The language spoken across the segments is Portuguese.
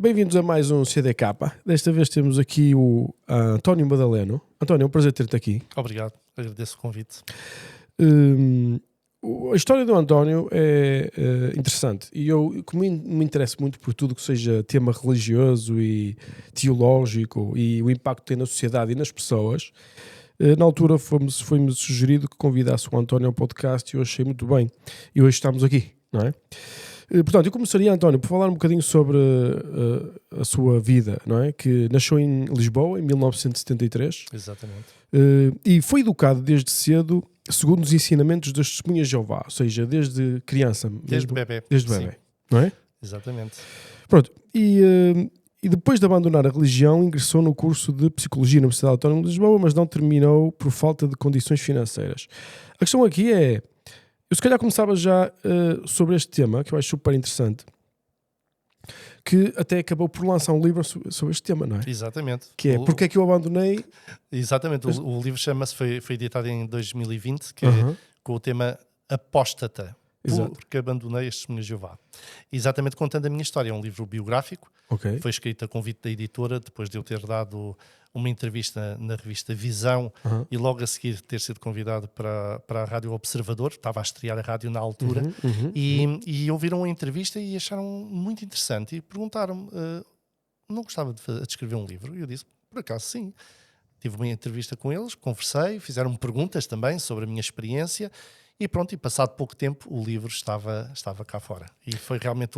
Bem-vindos a mais um CDK. Desta vez temos aqui o António Madaleno. António, é um prazer ter-te aqui. Obrigado, agradeço o convite. A história do António é interessante e eu me interesso muito por tudo que seja tema religioso e teológico e o impacto que tem na sociedade e nas pessoas. Na altura foi-me sugerido que convidasse o António ao podcast e eu achei muito bem. E hoje estamos aqui, não é? Portanto, eu começaria, António, por falar um bocadinho sobre a sua vida, não é? Que nasceu em Lisboa, em 1973. Exatamente. E foi educado desde cedo, segundo os ensinamentos das Testemunhas de Jeová, ou seja, desde criança. Desde bebê. Desde bebê, Sim. não é? Exatamente. Pronto, e depois de abandonar a religião, ingressou no curso de Psicologia na Universidade Autónoma de Lisboa, mas não terminou por falta de condições financeiras. A questão aqui é... Eu se calhar começava já sobre este tema, que eu acho super interessante, que até acabou por lançar um livro sobre este tema, não é? Exatamente. Que é Porque é que eu abandonei... Exatamente, o livro chama-se, foi editado em 2020, que Uhum. é com o tema Apóstata, Exato. porque abandonei as Testemunhas de Jeová. Exatamente contando a minha história, é um livro biográfico, Ok. foi escrito a convite da editora, depois de eu ter dado uma entrevista na revista Visão e logo a seguir ter sido convidado para a Rádio Observador, estava a estrear a rádio na altura, e ouviram a entrevista e acharam muito interessante e perguntaram-me, não gostava de escrever um livro? E eu disse, por acaso sim. Tive uma entrevista com eles, conversei, fizeram-me perguntas também sobre a minha experiência e pronto, e passado pouco tempo o livro estava cá fora. E foi realmente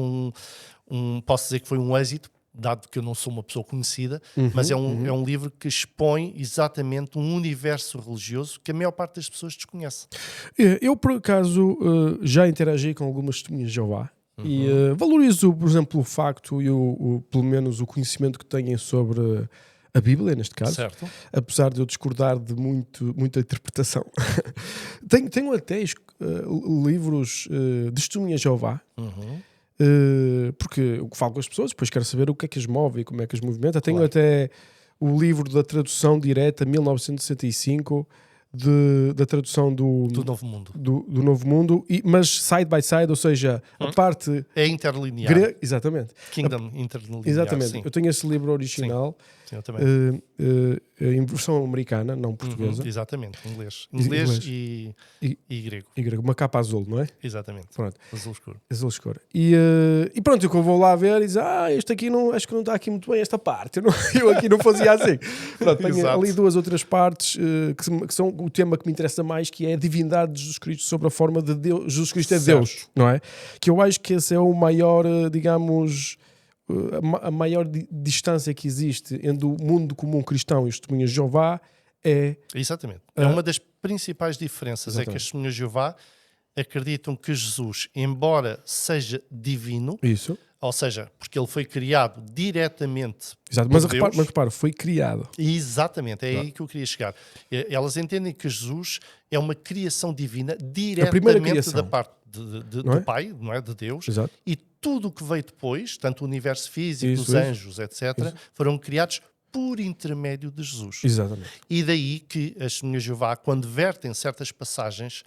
posso dizer que foi um êxito, dado que eu não sou uma pessoa conhecida, mas é um livro que expõe exatamente um universo religioso que a maior parte das pessoas desconhece. Eu, por acaso, já interagi com algumas testemunhas de Jeová e valorizo, por exemplo, o facto e pelo menos o conhecimento que têm sobre a Bíblia, neste caso. Certo. Apesar de eu discordar de muita interpretação. Tenho até livros de testemunhas de Jeová. Porque eu falo com as pessoas, depois quero saber o que é que as move e como é que as movimenta. Tenho até o livro da tradução direta, 1965, da tradução do Novo Mundo. Do Novo Mundo, mas side by side, ou seja, a parte... É interlinear. Exatamente. Kingdom interlinear. Exatamente. Sim. Eu tenho esse livro original. Sim, eu também. Em versão americana, não portuguesa. Exatamente, inglês e grego. E grego, uma capa azul, não é? Exatamente. Pronto. Azul escuro. Azul escuro. E pronto, eu vou lá ver e dizer, este aqui não, acho que não está aqui muito bem esta parte. Eu aqui não fazia assim. Pronto, tenho Exato. ali duas outras partes que são o tema que me interessa mais, que é a divindade de Jesus Cristo sobre a forma de Deus. Jesus Cristo é Certo. Deus, não é? Que eu acho que esse é o maior, digamos... a maior distância que existe entre o mundo comum cristão e os testemunhas de Jeová é... Exatamente. É uma das principais diferenças. Exatamente. É que as testemunhas de Jeová acreditam que Jesus, embora seja divino, Isso. ou seja, porque ele foi criado diretamente Exato. por Deus. Mas repara, foi criado. Exatamente, é aí que eu queria chegar. Elas entendem que Jesus é uma criação divina diretamente da parte do Pai, não é? De Deus. Exato. E tudo o que veio depois, tanto o universo físico, Isso, os anjos, etc., foram criados por intermédio de Jesus. Exatamente. E daí que as Testemunhas de Jeová, quando vertem certas passagens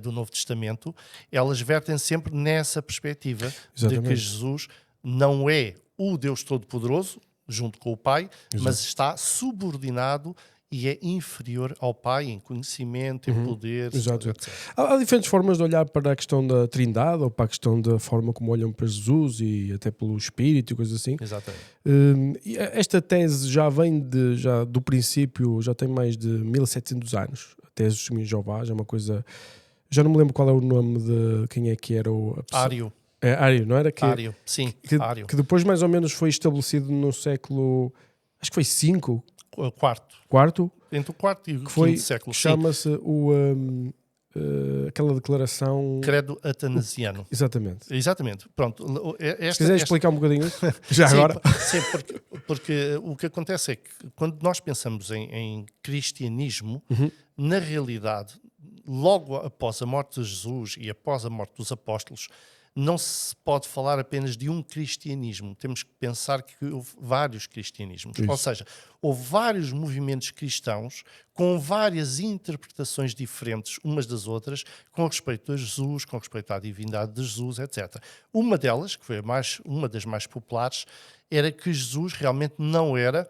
do Novo Testamento, elas vertem sempre nessa perspectiva de que Jesus não é o Deus Todo-Poderoso, junto com o Pai, mas está subordinado e é inferior ao Pai em conhecimento, em poder, Exato. etc. Há diferentes formas de olhar para a questão da Trindade ou para a questão da forma como olham para Jesus e até pelo Espírito e coisas assim. Exatamente. E esta tese já vem já do princípio, já tem mais de 1700 anos. A tese dos Testemunhas de Jeová já é uma coisa... Já não me lembro qual é o nome de quem é que era a pessoa. Ário. É Ário, não era? Ário, sim. Ário. Que depois mais ou menos foi estabelecido no século... Acho que foi 5. Quarto. Entre o quarto e o quinto século. Chama-se aquela declaração... Credo Atanasiano. Exatamente. Pronto. Se quiser explicar um bocadinho isso, já sim, agora. Sim, porque o que acontece é que quando nós pensamos em cristianismo, na realidade, logo após a morte de Jesus e após a morte dos apóstolos, não se pode falar apenas de um cristianismo. Temos que pensar que houve vários cristianismos. Isso. Ou seja, houve vários movimentos cristãos com várias interpretações diferentes umas das outras com respeito a Jesus, com respeito à divindade de Jesus, etc. Uma delas, que foi uma das mais populares, era que Jesus realmente não era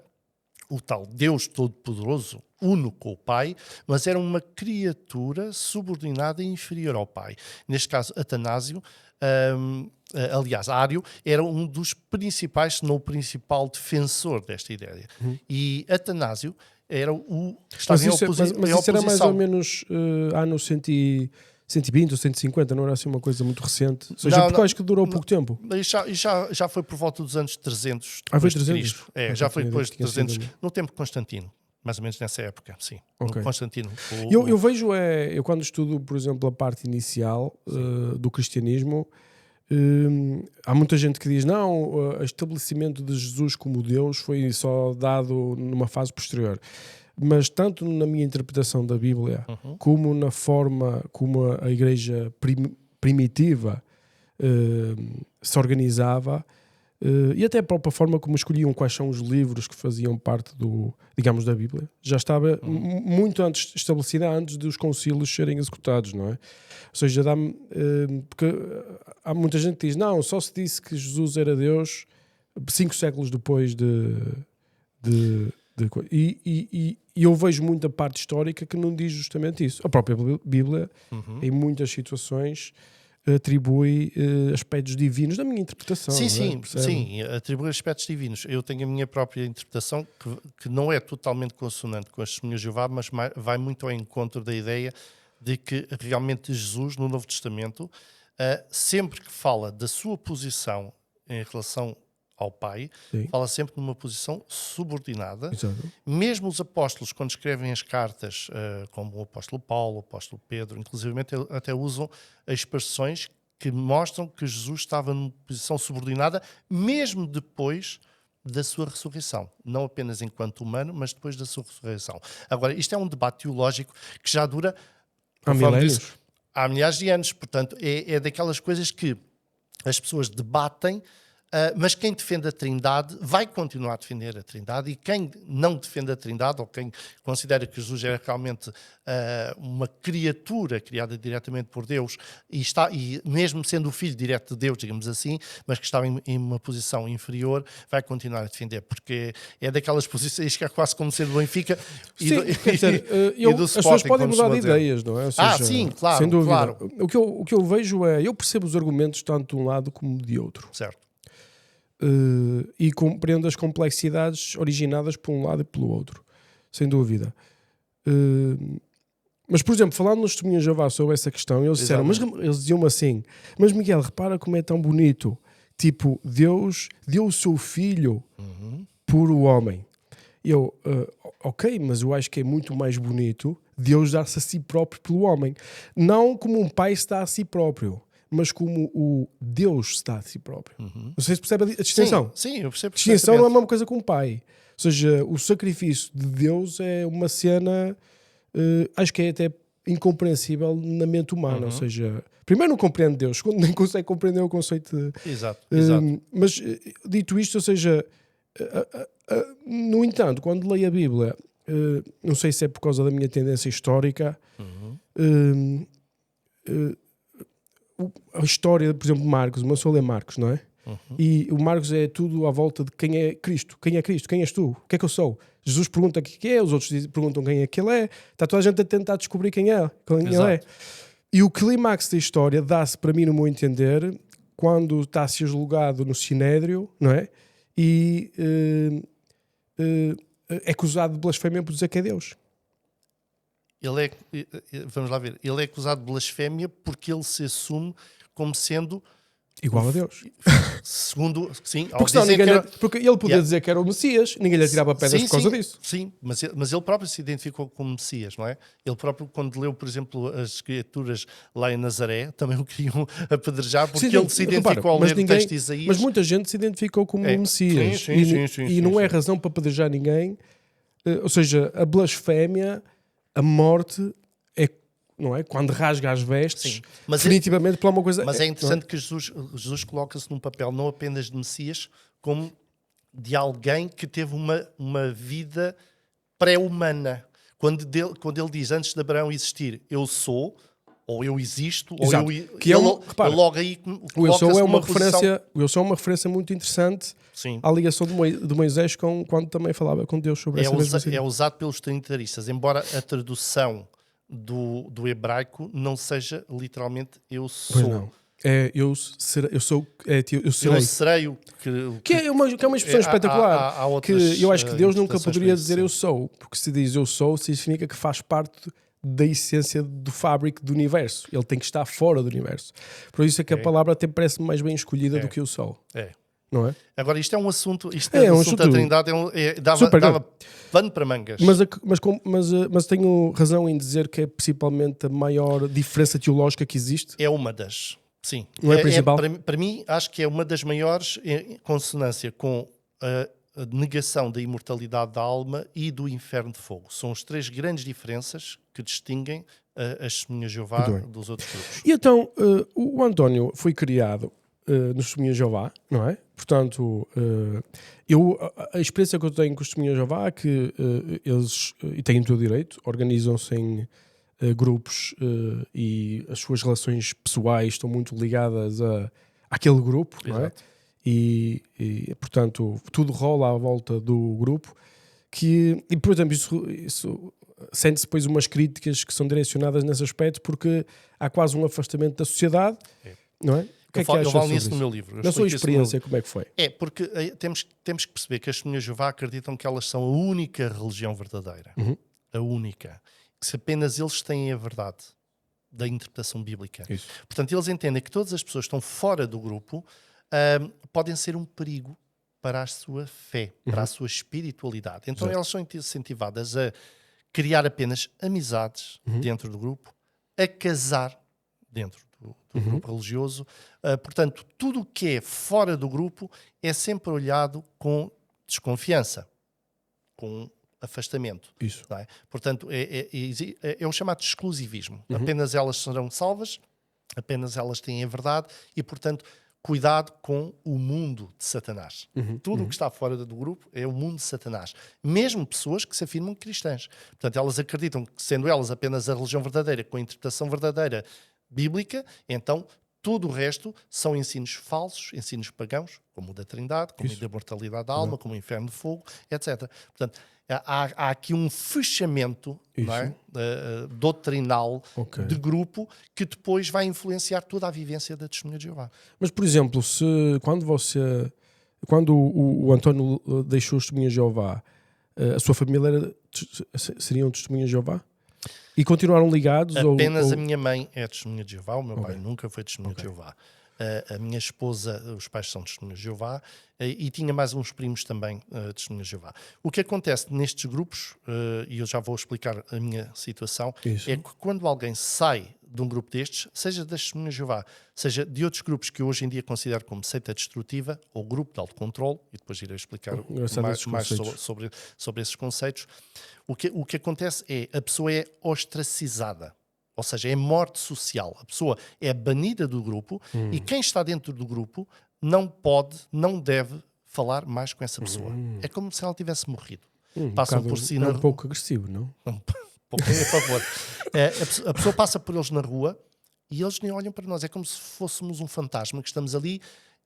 o tal Deus Todo-Poderoso, uno com o Pai, mas era uma criatura subordinada e inferior ao Pai. Neste caso, Atanásio, aliás, Ário, era um dos principais, se não o principal defensor desta ideia. E Atanásio era o que estava em oposição. Mas isso era mais ou menos ano 120 ou 150, não era assim uma coisa muito recente? Ou seja, porque eu acho que durou pouco tempo. Já foi por volta dos anos 300 foi depois de 300? Cristo. Já foi depois de 300, no tempo de Constantino. Mais ou menos nessa época, sim. Okay. Constantino. Eu vejo, eu quando estudo, por exemplo, a parte inicial do cristianismo, há muita gente que diz, não, o estabelecimento de Jesus como Deus foi só dado numa fase posterior. Mas tanto na minha interpretação da Bíblia, como na forma como a igreja primitiva se organizava, e até a própria forma como escolhiam quais são os livros que faziam parte digamos, da Bíblia, já estava muito antes estabelecida, antes dos concílios serem executados, não é? Ou seja, porque há muita gente que diz, não, só se disse que Jesus era Deus 5 séculos depois e eu vejo muita parte histórica que não diz justamente isso. A própria Bíblia, em muitas situações, atribui aspectos divinos, na minha interpretação. Sim, atribui aspectos divinos. Eu tenho a minha própria interpretação, que não é totalmente consonante com as testemunhas de Jeová, mas vai muito ao encontro da ideia de que realmente Jesus, no Novo Testamento, sempre que fala da sua posição em relação ao Pai, fala sempre numa posição subordinada. Exato. Mesmo os apóstolos, quando escrevem as cartas, como o apóstolo Paulo, o apóstolo Pedro, inclusivamente até usam expressões que mostram que Jesus estava numa posição subordinada, mesmo depois da sua ressurreição. Não apenas enquanto humano, mas depois da sua ressurreição. Agora, isto é um debate teológico que já dura há milhares de anos. Portanto, é daquelas coisas que as pessoas debatem, mas quem defende a Trindade vai continuar a defender a Trindade, e quem não defende a Trindade, ou quem considera que Jesus era realmente uma criatura criada diretamente por Deus, e mesmo sendo o filho direto de Deus, digamos assim, mas que estava em uma posição inferior, vai continuar a defender, porque é daquelas posições que é quase como ser do Benfica e do Sporting. As pessoas podem mudar de ideias, não é? Ou seja, sim, claro. Sem dúvida. Claro. O que eu vejo eu percebo os argumentos tanto de um lado como de outro. Certo. E compreendo as complexidades originadas por um lado e pelo outro, sem dúvida. Mas, por exemplo, falando nos testemunhos de Jeová sobre essa questão, eles diziam-me assim, mas Miguel, repara como é tão bonito, tipo, Deus deu o seu filho por o homem. Eu, ok, mas eu acho que é muito mais bonito Deus dar-se a si próprio pelo homem, não como um pai se dá a si próprio, mas como o Deus está a si próprio. Não sei se percebe a distinção. Sim, eu percebo. A distinção não é a mesma coisa com o pai. Ou seja, o sacrifício de Deus é uma cena, acho que é até incompreensível na mente humana. Ou seja, primeiro não compreende Deus, segundo nem consegue compreender o conceito de... Exato. Mas, dito isto, ou seja, no entanto, quando leio a Bíblia, não sei se é por causa da minha tendência histórica, a história, por exemplo, de Marcos, uma pessoa lê Marcos, não é? E o Marcos é tudo à volta de quem é Cristo, quem és tu, o que é que eu sou? Jesus pergunta o que é, os outros perguntam quem é que ele é, está toda a gente a tentar descobrir quem ele é. E o clímax da história dá-se, para mim, no meu entender, quando está a ser julgado no Sinédrio, não é? E é acusado de blasfémia por dizer que é Deus. Vamos lá ver, ele é acusado de blasfémia porque ele se assume como sendo igual a Deus. Segundo, sim, porque ele podia dizer que era o Messias, ninguém lhe tirava pedras por causa disso. Sim, mas ele próprio se identificou como Messias, não é? Ele próprio, quando leu, por exemplo, as Escrituras lá em Nazaré, também o queriam apedrejar porque ele se identificou ao ler o texto de Isaías. Mas muita gente se identificou como Messias. Sim, não é razão para apedrejar ninguém. Ou seja, a blasfémia, a morte, não é? Quando rasga as vestes, Sim. Mas definitivamente pela uma coisa... Mas é interessante que Jesus coloca-se num papel não apenas de Messias, como de alguém que teve uma vida pré-humana. Quando ele diz, antes de Abraão existir, eu sou, ou eu existo, Exato. ou eu... Que é repara, logo aí o eu sou é uma posição... referência, o eu sou é uma referência muito interessante. Sim. À ligação de Moisés quando também falava com Deus sobre essa mesma É usado pelos trinitaristas, embora a tradução do hebraico não seja literalmente eu sou. Pois não. Eu serei o que é uma expressão espetacular. Há outras, que eu acho que Deus nunca poderia dizer sim. eu sou, porque se diz eu sou, significa que faz parte da essência do fábrico do universo. Ele tem que estar fora do universo. Por isso é que a palavra até parece mais bem escolhida do que eu sou. Não é? Agora, isto é um assunto, um assunto da Trindade dava pano para mangas. Mas tenho razão em dizer que é principalmente a maior diferença teológica que existe. É uma das, sim. Não é a principal? Para mim, acho que é uma das maiores em consonância com a negação da imortalidade da alma e do inferno de fogo. São as três grandes diferenças que distinguem as Testemunhas de Jeová dos outros grupos. E então, o António foi criado nos Testemunhas de Jeová, não é? Portanto, a experiência que eu tenho com os Testemunhas de Jeová é que eles, e têm todo o direito, organizam-se em grupos e as suas relações pessoais estão muito ligadas àquele grupo, não é? E, portanto, tudo rola à volta do grupo e, por exemplo, isso sente-se depois umas críticas que são direcionadas nesse aspecto porque há quase um afastamento da sociedade, não é? Eu falo nisso no meu livro. Na sua experiência, como é que foi? Porque temos que perceber que as Testemunhas de Jeová acreditam que elas são a única religião verdadeira. A única. Que se apenas eles têm a verdade da interpretação bíblica. Isso. Portanto, eles entendem que todas as pessoas que estão fora do grupo podem ser um perigo para a sua fé, para a sua espiritualidade. Então, elas são incentivadas a criar apenas amizades dentro do grupo, a casar dentro do grupo religioso. Portanto, tudo o que é fora do grupo é sempre olhado com desconfiança, com afastamento. Isso. Não é? Portanto, é o chamado exclusivismo. Apenas elas serão salvas, apenas elas têm a verdade e, portanto, cuidado com o mundo de Satanás. Tudo o que está fora do grupo é o mundo de Satanás. Mesmo pessoas que se afirmam cristãs. Portanto, elas acreditam que, sendo elas apenas a religião verdadeira, com a interpretação verdadeira bíblica, então tudo o resto são ensinos falsos, ensinos pagãos, como o da Trindade, como o da mortalidade da alma, como o inferno de fogo, etc. Portanto, há aqui um fechamento, não é? Doutrinal de grupo que depois vai influenciar toda a vivência da Testemunha de Jeová. Mas, por exemplo, quando o António deixou os Testemunhas de Jeová, a sua família seriam Testemunhas de Jeová? E continuaram ligados? Apenas a minha mãe é Testemunha de Jeová, o meu pai nunca foi Testemunha de Jeová. A minha esposa, os pais são Testemunhas de Jeová, e tinha mais uns primos também Testemunhas de Jeová. O que acontece nestes grupos, e eu já vou explicar a minha situação, é que quando alguém sai de um grupo destes, seja das Testemunhas de Jeová, seja de outros grupos que eu hoje em dia considero como seita destrutiva, ou grupo de autocontrole, e depois irei explicar mais sobre esses conceitos, o que acontece é a pessoa é ostracizada. Ou seja, é morte social. A pessoa é banida do grupo e quem está dentro do grupo não deve falar mais com essa pessoa. É como se ela tivesse morrido. Passam por si um pouco agressivo, não? Um pouco, a favor. A pessoa passa por eles na rua e eles nem olham para nós. É como se fôssemos um fantasma que estamos ali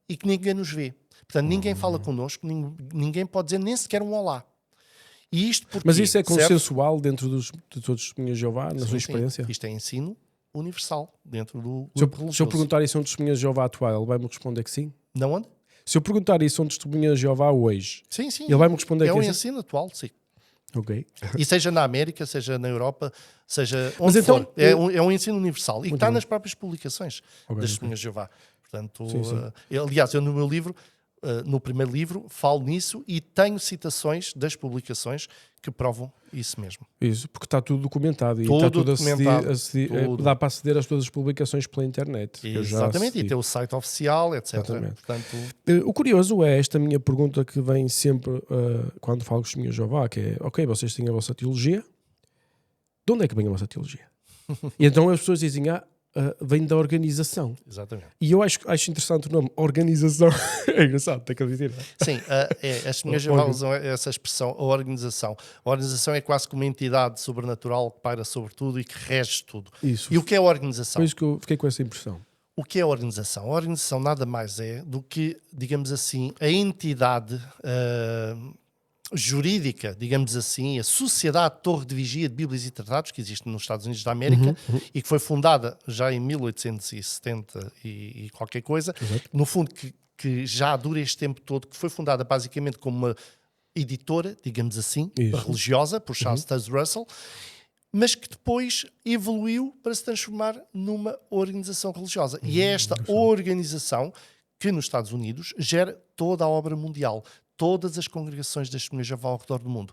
e que ninguém nos vê. Portanto, ninguém fala connosco, ninguém pode dizer nem sequer um olá. E isto porque, mas isso é consensual dentro de todos os Testemunhas de Jeová, na sua experiência? Isto é ensino universal dentro do grupo religioso. Se eu perguntar isso a um Testemunhas de Jeová atual, ele vai-me responder que sim? Não onde? Se eu perguntar isso a um Testemunhas de Jeová hoje, sim. Ele vai-me responder que é um ensino atual, sim. Ok. E seja na América, seja na Europa, seja onde for. É um ensino universal. E está nas próprias publicações das Testemunhas de Jeová. Portanto, aliás, eu no meu livro, no primeiro livro, falo nisso e tenho citações das publicações que provam isso mesmo. Isso, porque está tudo documentado. Tudo e está tudo documentado. Tudo. Dá para aceder às todas as publicações pela internet. Exatamente, e tem o site oficial, etc. Portanto, o curioso é esta minha pergunta que vem sempre quando falo com os Testemunhas de Jeová, que é, ok, vocês têm a vossa teologia, de onde é que vem a vossa teologia? E então as pessoas dizem, vem da organização. Exatamente. E eu acho interessante o nome, organização. É engraçado, tem que dizer. Sim, as minhas já usam essa expressão, a organização. A organização é quase como uma entidade sobrenatural que paira sobre tudo e que rege tudo. Isso. E o que é a organização? Foi isso que eu fiquei com essa impressão. O que é a organização? A organização nada mais é do que, digamos assim, a entidade jurídica, digamos assim, a Sociedade Torre de Vigia de Bíblias e Tratados, que existe nos Estados Unidos da América, e que foi fundada já em 1870 e qualquer coisa, no fundo que já dura este tempo todo, que foi fundada basicamente como uma editora, digamos assim, religiosa, por Charles Taze Russell, mas que depois evoluiu para se transformar numa organização religiosa. E é esta organização que nos Estados Unidos gera toda a obra mundial, todas as congregações das Testemunhas de Jeová ao redor do mundo.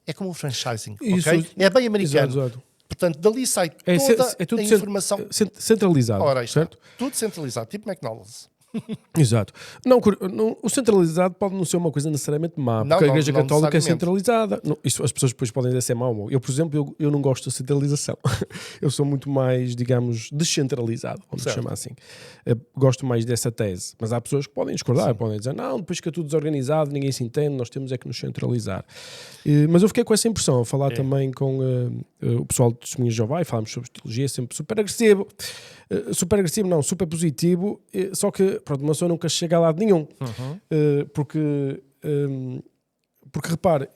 É como o franchising, ok? É bem americano. Exato. Portanto, dali sai toda a informação. Centralizado, Ora, certo? Tudo centralizado, tipo McDonald's. Exato. Não, o centralizado pode não ser uma coisa necessariamente má, porque a Igreja Católica é centralizada. Não, isso, as pessoas depois podem dizer se é mau. Eu, por exemplo, eu não gosto da centralização. Eu sou muito mais, digamos, descentralizado, vamos chamar assim. Eu gosto mais dessa tese. Mas há pessoas que podem discordar, podem dizer, não, depois que é tudo desorganizado, ninguém se entende, nós temos é que nos centralizar. Mas eu fiquei com essa impressão, a falar também com o pessoal de Testemunhas de Jeová, e falámos sobre teologia, sempre super agressivo. Super agressivo, não, super positivo, só que, pronto, uma pessoa nunca chega a lado nenhum. Porque repare,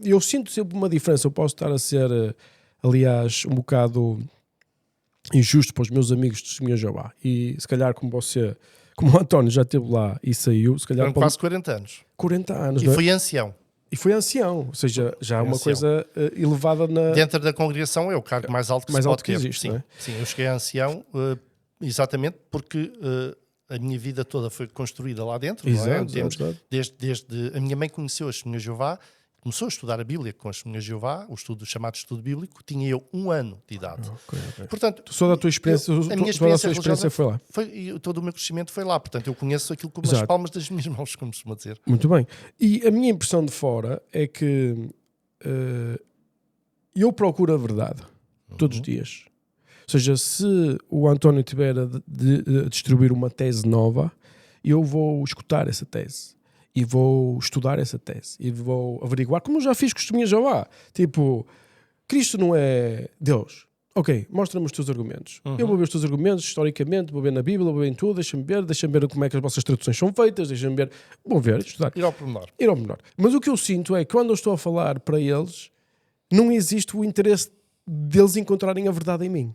eu sinto sempre uma diferença. Eu posso estar a ser, aliás, um bocado injusto para os meus amigos de Testemunhas de Jeová. E se calhar, como o António já esteve lá e saiu, se calhar. Foram quase 40 anos. 40 anos, e foi ancião. E foi ancião, ou seja, já é uma coisa elevada na... Dentro da congregação é o cargo mais alto que se pode ter. Existe, sim, não é? Sim, eu cheguei a ancião exatamente porque a minha vida toda foi construída lá dentro. Exato, não é? exato. Desde a minha mãe conheceu as Testemunhas de Jeová, começou a estudar a Bíblia com as Testemunhas de Jeová, o chamado estudo bíblico, tinha eu 1 ano de idade. Okay. Portanto, só da tua experiência, a minha experiência foi lá. Todo o meu crescimento foi lá. Portanto, eu conheço aquilo como as palmas das minhas mãos, como se costuma dizer. Muito bem. E a minha impressão de fora é que eu procuro a verdade todos os dias. Ou seja, se o António tiver a distribuir uma tese nova, eu vou escutar essa tese. E vou estudar essa tese. E vou averiguar, como eu já fiz com os Testemunhas de Jeová. Tipo, Cristo não é Deus. Ok, mostra-me os teus argumentos. Eu vou ver os teus argumentos, historicamente, vou ver na Bíblia, vou ver em tudo, deixa-me ver como é que as vossas traduções são feitas, deixa-me ver, vou ver, estudar. Ir ao pormenor. Mas o que eu sinto é que quando eu estou a falar para eles, não existe o interesse deles encontrarem a verdade em mim.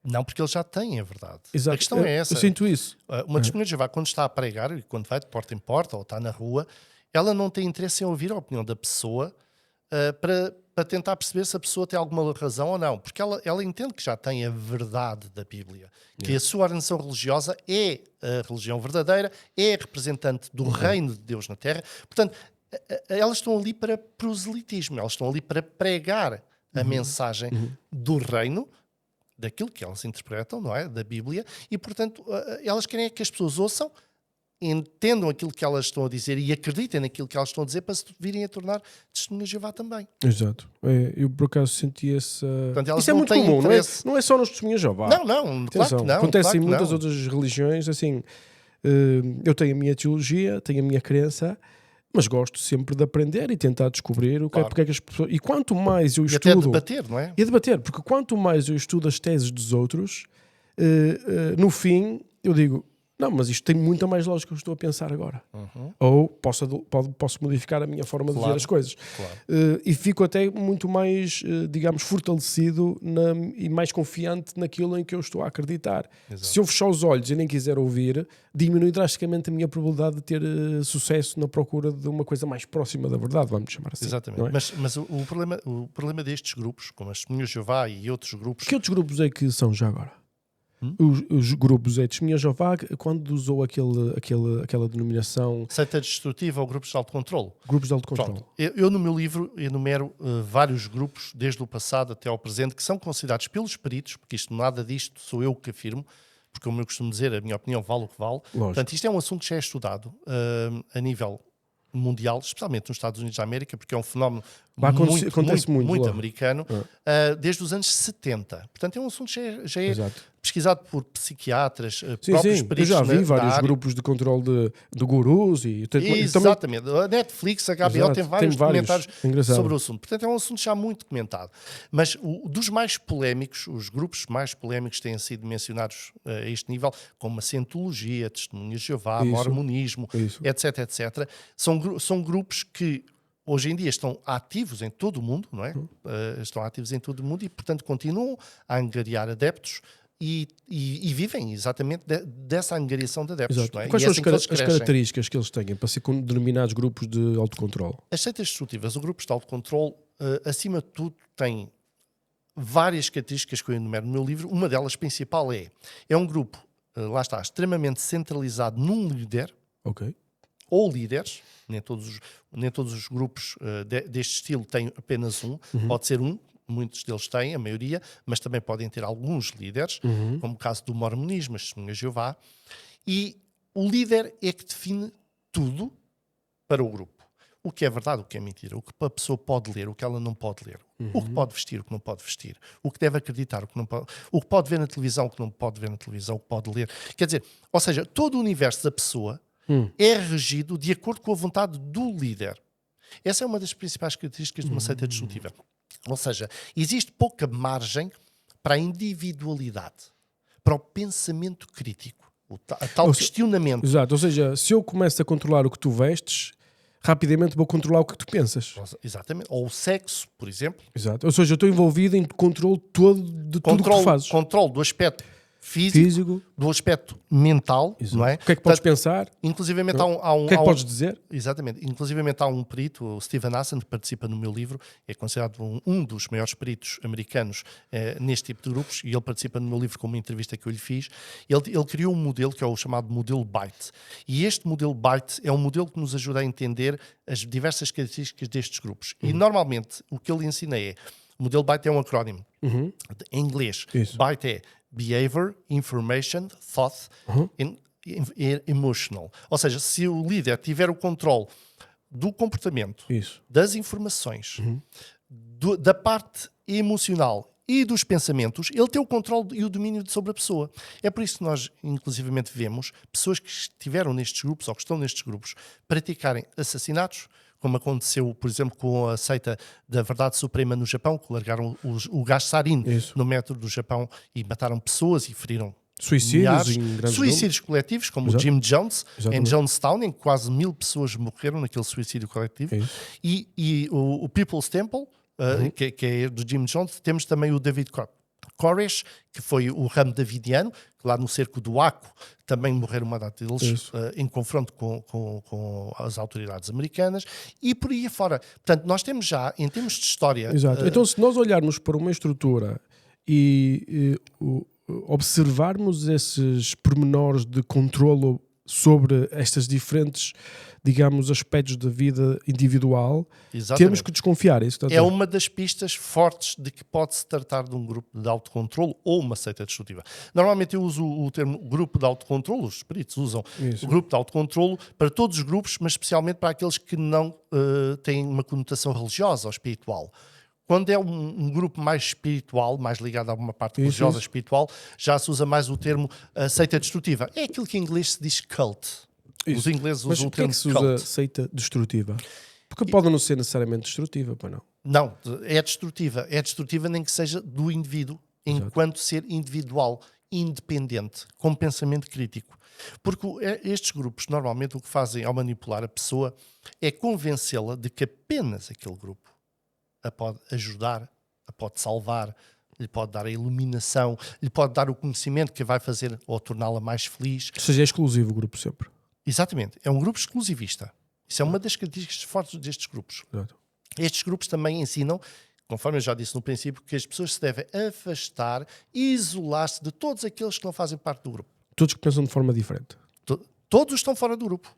Não, porque eles já têm a verdade. Exato. A questão é essa. Eu sinto isso. Uma testemunha de Jeová, quando está a pregar, e quando vai de porta em porta, ou está na rua, ela não tem interesse em ouvir a opinião da pessoa para tentar perceber se a pessoa tem alguma razão ou não. Porque ela entende que já tem a verdade da Bíblia. Que a sua organização religiosa é a religião verdadeira, é representante do reino de Deus na Terra. Portanto, elas estão ali para proselitismo. Elas estão ali para pregar a mensagem do reino, daquilo que elas interpretam, não é? Da Bíblia, e portanto elas querem que as pessoas ouçam, entendam aquilo que elas estão a dizer e acreditem naquilo que elas estão a dizer para se virem a tornar testemunhas de Jeová também. Exato. Eu por acaso senti essa... Portanto, isso é muito comum, não é só nos testemunhas de Jeová. Não, claro que não. Acontece claro em muitas outras religiões, assim, eu tenho a minha teologia, tenho a minha crença, mas gosto sempre de aprender e tentar descobrir o que porque é que as pessoas... E quanto mais eu estudo... E até debater, não é? E debater, porque quanto mais eu estudo as teses dos outros, no fim, eu digo, não, mas isto tem muita mais lógica que eu estou a pensar agora. Ou posso modificar a minha forma de ver as coisas. Claro. E fico até muito mais, digamos, fortalecido e mais confiante naquilo em que eu estou a acreditar. Exato. Se eu fechar os olhos e nem quiser ouvir, diminui drasticamente a minha probabilidade de ter sucesso na procura de uma coisa mais próxima da verdade, vamos chamar assim. Exatamente. É? Mas o problema destes grupos, como as Testemunhas de Jeová e outros grupos... Que outros grupos é que são já agora? Os grupos Testemunhas de Jeová, quando usou aquela denominação... Seita destrutiva ou grupos de autocontrole. Grupos de autocontrole. Eu no meu livro enumero vários grupos, desde o passado até ao presente, que são considerados pelos peritos, porque nada disto sou eu que afirmo, porque como eu costumo dizer, a minha opinião vale o que vale. Lógico. Portanto, isto é um assunto que já é estudado a nível mundial, especialmente nos Estados Unidos da América, porque é um fenómeno acontece muito americano, desde os anos 70. Portanto, é um assunto que já é pesquisado por psiquiatras, próprios peritos. Eu já vi vários grupos de controle de gurus. Exatamente. A Netflix, a HBO tem vários documentários sobre o assunto. Portanto, é um assunto já muito comentado. Mas dos mais polémicos, os grupos mais polémicos têm sido mencionados a este nível, como a Cientologia, Testemunhas de Jeová, Mormonismo, etc. São grupos que hoje em dia estão ativos em todo o mundo, não é? Estão ativos em todo o mundo e, portanto, continuam a angariar adeptos e vivem exatamente dessa angariação de adeptos. Não é? Quais são as características que eles têm para ser denominados grupos de autocontrole? As seitas destrutivas, os grupos de autocontrole, acima de tudo, têm várias características que eu enumero no meu livro. Uma delas principal é um grupo, lá está, extremamente centralizado num líder, ou líderes. Nem todos os grupos deste estilo têm apenas um. Pode ser um, muitos deles têm, a maioria, mas também podem ter alguns líderes, como o caso do mormonismo, as Testemunhas de Jeová. E o líder é que define tudo para o grupo. O que é verdade, o que é mentira, o que a pessoa pode ler, o que ela não pode ler, o que pode vestir, o que não pode vestir, o que deve acreditar, o que não pode, o que pode ver na televisão, o que não pode ver na televisão, o que pode ler. Quer dizer, ou seja, todo o universo da pessoa é regido de acordo com a vontade do líder. Essa é uma das principais características de uma seita destrutiva. Ou seja, existe pouca margem para a individualidade, para o pensamento crítico, a tal questionamento. Exato, ou seja, se eu começo a controlar o que tu vestes, rapidamente vou controlar o que tu pensas. Exatamente. Ou o sexo, por exemplo. Exato. Ou seja, eu estou envolvido em controle todo de tudo o que tu fazes. Controle do aspecto físico, do aspecto mental, não é? O que é que podes pensar? Inclusivamente há um... O que é que podes dizer? Exatamente. Inclusivamente há um perito, o Steven Hassan, que participa no meu livro, é considerado um dos maiores peritos americanos neste tipo de grupos, e ele participa no meu livro com uma entrevista que eu lhe fiz. Ele criou um modelo que é o chamado modelo BITE. E este modelo BITE é um modelo que nos ajuda a entender as diversas características destes grupos. E normalmente o que ele ensina o modelo BITE é um acrónimo. Em inglês, BITE é Behavior, Information, Thought and Emotional. Ou seja, se o líder tiver o controle do comportamento, das informações, da parte emocional e dos pensamentos, ele tem o controle e o domínio sobre a pessoa. É por isso que nós, inclusivamente, vemos pessoas que estiveram nestes grupos ou que estão nestes grupos praticarem assassinatos, como aconteceu, por exemplo, com a seita da Verdade Suprema no Japão, que largaram o gás sarin no metro do Japão e mataram pessoas e feriram suicídios coletivos, como o Jim Jones, em Jonestown, em que quase 1000 pessoas morreram naquele suicídio coletivo. E o People's Temple, que é do Jim Jones, temos também o David Koresh, que foi o ramo davidiano, que lá no cerco do Waco também morreram uma data deles em confronto com as autoridades americanas, e por aí afora. Portanto, nós temos já, em termos de história... Então, se nós olharmos para uma estrutura e observarmos esses pormenores de controlo sobre estas diferentes, digamos, aspectos da vida individual, temos que desconfiar. É uma das pistas fortes de que pode-se tratar de um grupo de autocontrolo ou uma seita destrutiva. Normalmente eu uso o termo grupo de autocontrolo, os peritos usam o grupo de autocontrolo para todos os grupos, mas especialmente para aqueles que não têm uma conotação religiosa ou espiritual. Quando é um grupo mais espiritual, mais ligado a uma parte religiosa espiritual, já se usa mais o termo seita destrutiva. É aquilo que em inglês se diz cult. Os ingleses usam o termo cult. Mas por que se usa seita destrutiva? Porque pode não ser necessariamente destrutiva, para não? Não, é destrutiva. É destrutiva nem que seja do indivíduo, enquanto ser individual, independente, com pensamento crítico. Porque estes grupos, normalmente, o que fazem ao manipular a pessoa é convencê-la de que apenas aquele grupo a pode ajudar, a pode salvar, lhe pode dar a iluminação, lhe pode dar o conhecimento que vai fazer ou torná-la mais feliz. Ou seja, é exclusivo o grupo sempre. Exatamente. É um grupo exclusivista. Isso é uma das características fortes destes grupos. Estes grupos também ensinam, conforme eu já disse no princípio, que as pessoas se devem afastar e isolar-se de todos aqueles que não fazem parte do grupo. Todos que pensam de forma diferente. Todos estão fora do grupo.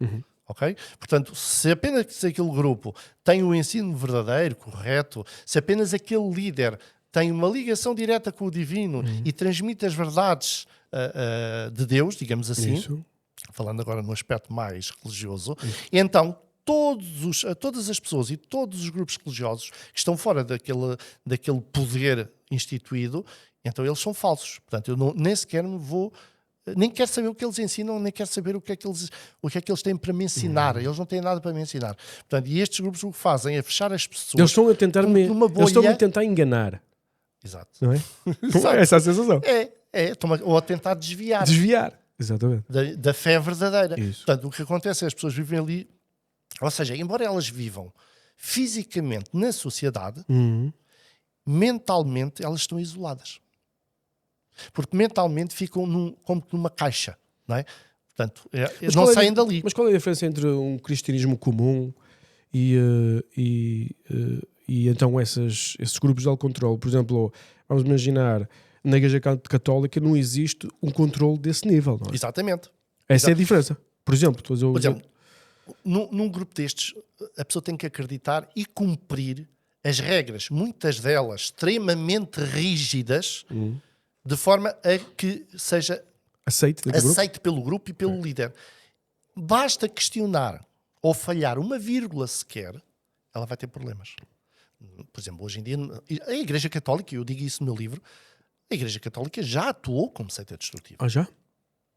Okay? Portanto, se apenas aquele grupo tem o ensino verdadeiro, correto, se apenas aquele líder tem uma ligação direta com o divino e transmite as verdades de Deus, digamos assim, falando agora no aspecto mais religioso, então todas as pessoas e todos os grupos religiosos que estão fora daquele poder instituído, então eles são falsos. Portanto, eu nem sequer me vou... Nem quero saber o que eles ensinam, nem quero saber o que é que eles têm para me ensinar. Eles não têm nada para me ensinar. Portanto, e estes grupos o que fazem é fechar as pessoas. Eles estão a tentar numa bolha. Eles estão a tentar enganar. Exato. Não é? Exato. Essa é a sensação. Ou a tentar desviar. Exatamente. Da fé verdadeira. Isso. Portanto, o que acontece é que as pessoas vivem ali, ou seja, embora elas vivam fisicamente na sociedade, mentalmente elas estão isoladas. Porque mentalmente ficam como numa caixa, não é? Portanto, não saem dali. Mas qual é a diferença entre um cristianismo comum e então esses grupos de autocontrole? Por exemplo, vamos imaginar, na Igreja Católica não existe um controle desse nível, não é? Exatamente. Essa é a diferença. Por exemplo, num grupo destes, a pessoa tem que acreditar e cumprir as regras, muitas delas extremamente rígidas, de forma a que seja aceite pelo grupo e pelo líder. Basta questionar ou falhar uma vírgula sequer, ela vai ter problemas. Por exemplo, hoje em dia, a Igreja Católica, eu digo isso no meu livro, a Igreja Católica já atuou como seita destrutiva. Ah, já?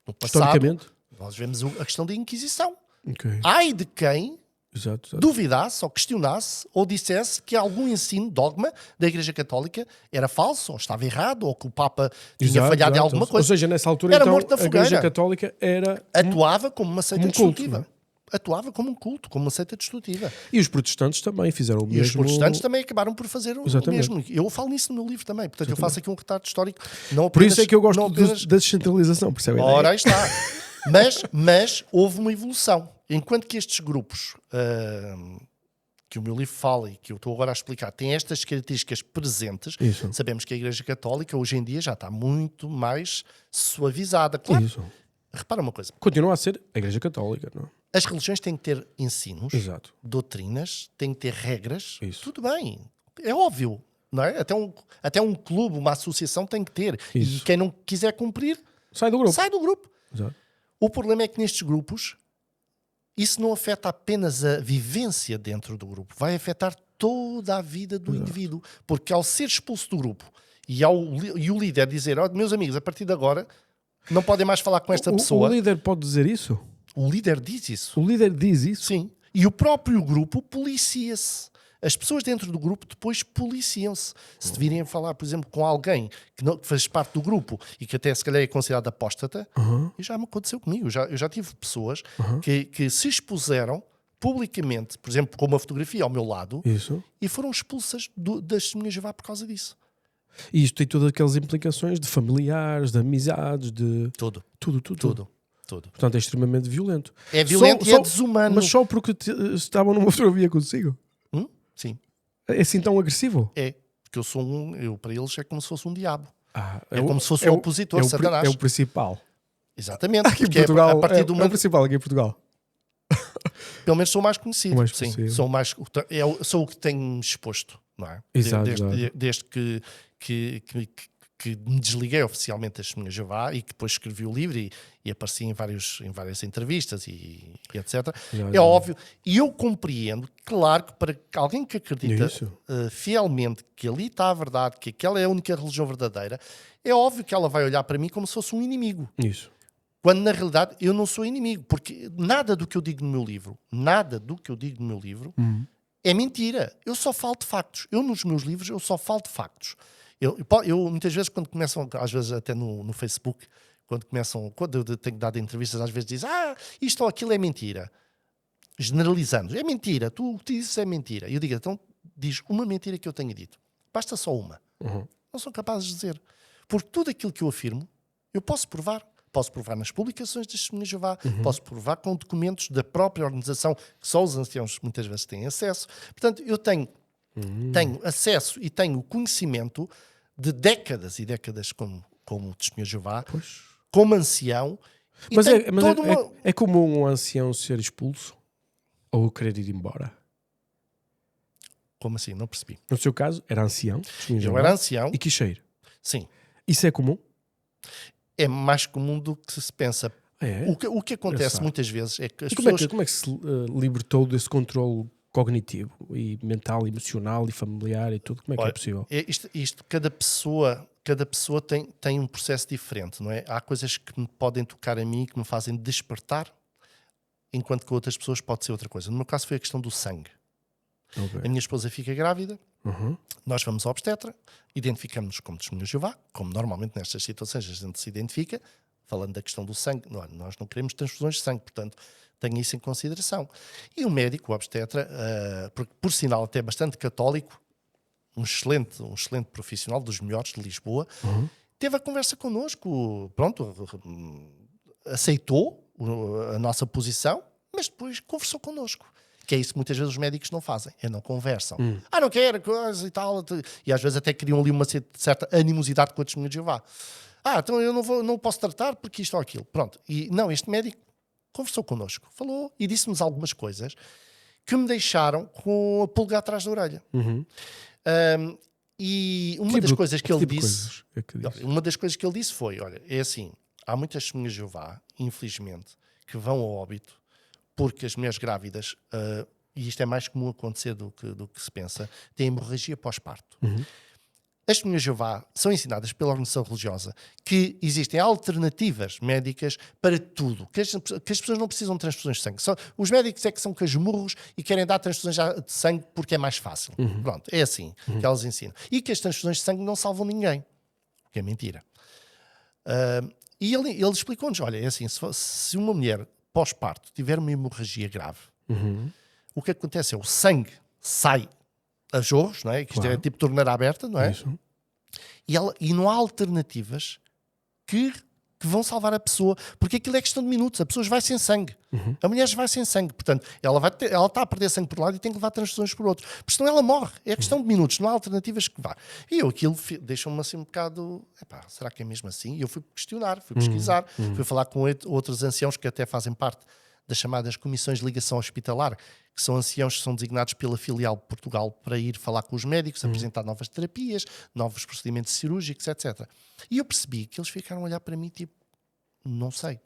No passado, historicamente? nós vemos a questão da Inquisição. Okay. Ai de quem Exato. duvidasse ou questionasse ou dissesse que algum ensino, dogma da Igreja Católica era falso, ou estava errado, ou que o Papa tinha falhado em alguma coisa. Ou seja, nessa altura era então, morto na a Igreja fogueira. Católica atuava como uma seita destrutiva. Culto, atuava como um culto, como uma seita destrutiva. E os protestantes também fizeram o mesmo. E os protestantes também acabaram por fazer o mesmo. Eu falo nisso no meu livro também. Portanto, eu faço aqui um retrato histórico. Não por apenas, isso é que eu gosto apenas... da descentralização, percebe? Ora, aí está. Mas houve uma evolução. Enquanto que estes grupos que o meu livro fala e que eu estou agora a explicar têm estas características presentes, sabemos que a Igreja Católica hoje em dia já está muito mais suavizada. Claro, repara uma coisa. Continua a ser a Igreja Católica, não? As religiões têm que ter ensinos, doutrinas, têm que ter regras. Tudo bem, é óbvio. Não é? Até um clube, uma associação tem que ter. E quem não quiser cumprir, sai do grupo. Exato. O problema é que nestes grupos isso não afeta apenas a vivência dentro do grupo, vai afetar toda a vida do indivíduo. Porque ao ser expulso do grupo e o líder dizer, meus amigos, a partir de agora não podem mais falar com esta pessoa. O líder pode dizer isso? O líder diz isso. O líder diz isso? Sim. E o próprio grupo policia-se. As pessoas dentro do grupo depois policiam-se. Se virem falar, por exemplo, com alguém que faz parte do grupo e que até se calhar é considerado apóstata, e já me aconteceu comigo. Eu já tive pessoas que se expuseram publicamente, por exemplo, com uma fotografia ao meu lado, e foram expulsas das Testemunhas de Jeová por causa disso. E isto tem todas aquelas implicações de familiares, de amizades, de... Tudo. Portanto, é extremamente violento. É violento e é desumano. Mas só porque estavam numa fotografia consigo? Sim. É assim tão agressivo? É. Porque eu para eles é como se fosse um diabo. É como se fosse um opositor, Satanás. É o principal. Exatamente. Aqui em Portugal, a partir do é o principal aqui em Portugal. Pelo menos sou mais conhecido. Sim. Sou o que tenho exposto. Não é? Exato, desde que me desliguei oficialmente das Testemunhas de Jeová e que depois escrevi o livro e apareci em várias entrevistas e etc. É óbvio. E eu compreendo, claro, que para alguém que acredita fielmente que ali está a verdade, que aquela é a única religião verdadeira, é óbvio que ela vai olhar para mim como se fosse um inimigo. Quando na realidade eu não sou inimigo, porque nada do que eu digo no meu livro, é mentira. Eu só falo de factos. Nos meus livros, eu só falo de factos. Eu muitas vezes, quando começam, às vezes até no Facebook, quando eu tenho dado entrevistas, às vezes dizem, isto ou aquilo é mentira. Generalizando. É mentira. Tu o que dizes é mentira. E eu digo, então diz uma mentira que eu tenha dito. Basta só uma. Não são capazes de dizer. Porque tudo aquilo que eu afirmo, eu posso provar. Posso provar nas publicações das Testemunhas de Jeová, posso provar com documentos da própria organização, que só os anciãos muitas vezes têm acesso. Portanto, eu tenho acesso e tenho conhecimento de décadas e décadas como Testemunha de Jeová, como ancião. Mas é comum um ancião ser expulso ou querer ir embora? Como assim? Não percebi. No seu caso, era ancião? Eu era ancião. E quis sair? Sim. Isso é comum? É mais comum do que se pensa. O que acontece muitas vezes é que as pessoas... Como é que se libertou desse controle cognitivo e mental, emocional e familiar e tudo? Como é que é possível? Cada pessoa tem um processo diferente, não é? Há coisas que me podem tocar a mim, que me fazem despertar, enquanto que outras pessoas pode ser outra coisa. No meu caso foi a questão do sangue. Okay. A minha esposa fica grávida, nós vamos ao obstetra, identificamos-nos como testemunhas de Jeová, como normalmente nestas situações a gente se identifica, falando da questão do sangue. Nós não queremos transfusões de sangue, portanto, tenha isso em consideração. E o médico, o obstetra, por sinal até bastante católico, um excelente profissional, dos melhores de Lisboa, teve a conversa connosco, pronto, aceitou a nossa posição, mas depois conversou connosco. Que é isso que muitas vezes os médicos não fazem, não conversam. Não quero, coisa e tal. E às vezes até criam ali uma certa animosidade com a testemunha de Jeová. Então eu não posso tratar porque isto ou aquilo. Pronto. E não, este médico conversou connosco, falou e disse-nos algumas coisas que me deixaram com a pulga atrás da orelha. E uma das coisas que ele disse... Uma das coisas que ele disse foi, olha, é assim, há muitas testemunhas de Jeová, infelizmente, que vão ao óbito porque as mulheres grávidas, e isto é mais comum acontecer do que se pensa, têm hemorragia pós-parto. As testemunhas de Jeová são ensinadas pela organização religiosa que existem alternativas médicas para tudo, que as pessoas não precisam de transfusões de sangue. Os médicos é que são casmurros e querem dar transfusões de sangue porque é mais fácil. Pronto, é assim que elas ensinam. E que as transfusões de sangue não salvam ninguém, o que é mentira. E ele explicou-nos, olha, é assim, se uma mulher pós-parto tiver uma hemorragia grave, o que acontece é o sangue sai a jorros, não é? Que isto é tipo torneira aberta, não é? Isso. E não há alternativas que vão salvar a pessoa, porque aquilo é questão de minutos, a pessoa vai sem sangue. A mulher vai sem sangue, portanto, ela está a perder sangue por um lado e tem que levar transfusões por outro, porque senão ela morre, é questão de minutos, não há alternativas que vá. E aquilo deixou-me assim um bocado, será que é mesmo assim? E eu fui questionar, fui pesquisar, fui falar com outros anciãos que até fazem parte das chamadas comissões de ligação hospitalar, que são anciãos que são designados pela filial de Portugal para ir falar com os médicos, apresentar novas terapias, novos procedimentos cirúrgicos, etc. E eu percebi que eles ficaram a olhar para mim tipo, não sei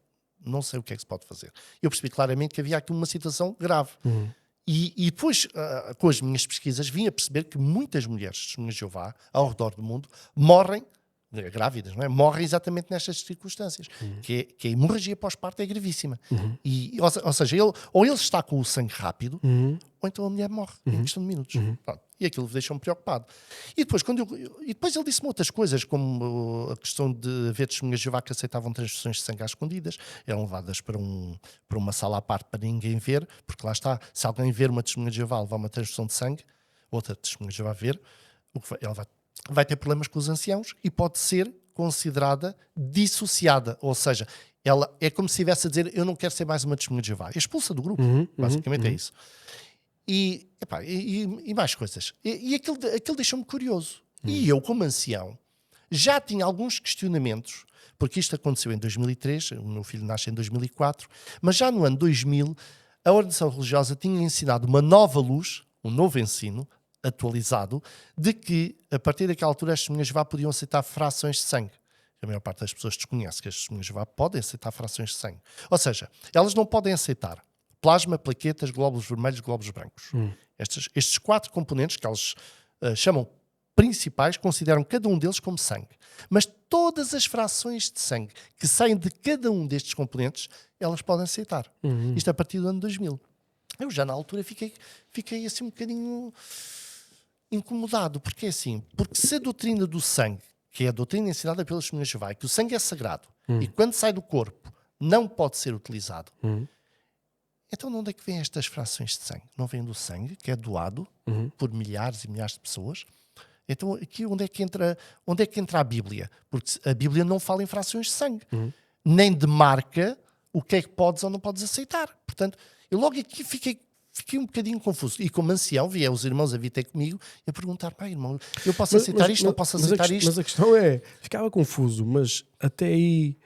o que é que se pode fazer. Eu percebi claramente que havia aqui uma situação grave. E depois, com as minhas pesquisas, vim a perceber que muitas mulheres de testemunhas de Jeová, ao redor do mundo, morrem, grávidas, não é? Morrem exatamente nestas circunstâncias. Que a hemorragia pós-parto é gravíssima. Ou seja, ele está com o sangue rápido, ou então a mulher morre em questão de minutos. E aquilo deixou-me preocupado. E depois ele disse-me outras coisas, como a questão de haver testemunhas de Jeová que aceitavam transfusões de sangue às escondidas, eram levadas para uma sala à parte para ninguém ver, porque lá está, se alguém ver uma testemunha de Jeová levar uma transfusão de sangue, outra testemunha de Jeová ver, ela vai ter problemas com os anciãos e pode ser considerada dissociada, ou seja, ela é como se estivesse a dizer, eu não quero ser mais uma testemunha de Jeová, expulsa do grupo, basicamente é isso. E mais coisas. E aquilo deixou-me curioso. E eu, como ancião, já tinha alguns questionamentos, porque isto aconteceu em 2003, o meu filho nasce em 2004, mas já no ano 2000, a organização religiosa tinha ensinado uma nova luz, um novo ensino, atualizado, de que, a partir daquela altura, as testemunhas de Jeová podiam aceitar frações de sangue. A maior parte das pessoas desconhece que as testemunhas de Jeová podem aceitar frações de sangue. Ou seja, elas não podem aceitar plasma, plaquetas, glóbulos vermelhos, glóbulos brancos. Estes 4 componentes que eles chamam principais, consideram cada um deles como sangue. Mas todas as frações de sangue que saem de cada um destes componentes, elas podem aceitar. Isto a partir do ano 2000. Eu já na altura fiquei assim um bocadinho incomodado, porque é assim, porque se a doutrina do sangue, que é a doutrina ensinada pelas testemunhas de Jeová, que o sangue é sagrado e quando sai do corpo não pode ser utilizado, então de onde é que vêm estas frações de sangue? Não vêm do sangue, que é doado por milhares e milhares de pessoas. Então aqui onde é que entra a Bíblia? Porque a Bíblia não fala em frações de sangue, nem demarca o que é que podes ou não podes aceitar. Portanto, eu logo aqui fiquei um bocadinho confuso. E como ancião, vieram os irmãos a vir ter comigo e a perguntar, pai, irmão, eu posso aceitar isto, não posso aceitar isto? Mas a questão é, ficava confuso, mas até aí,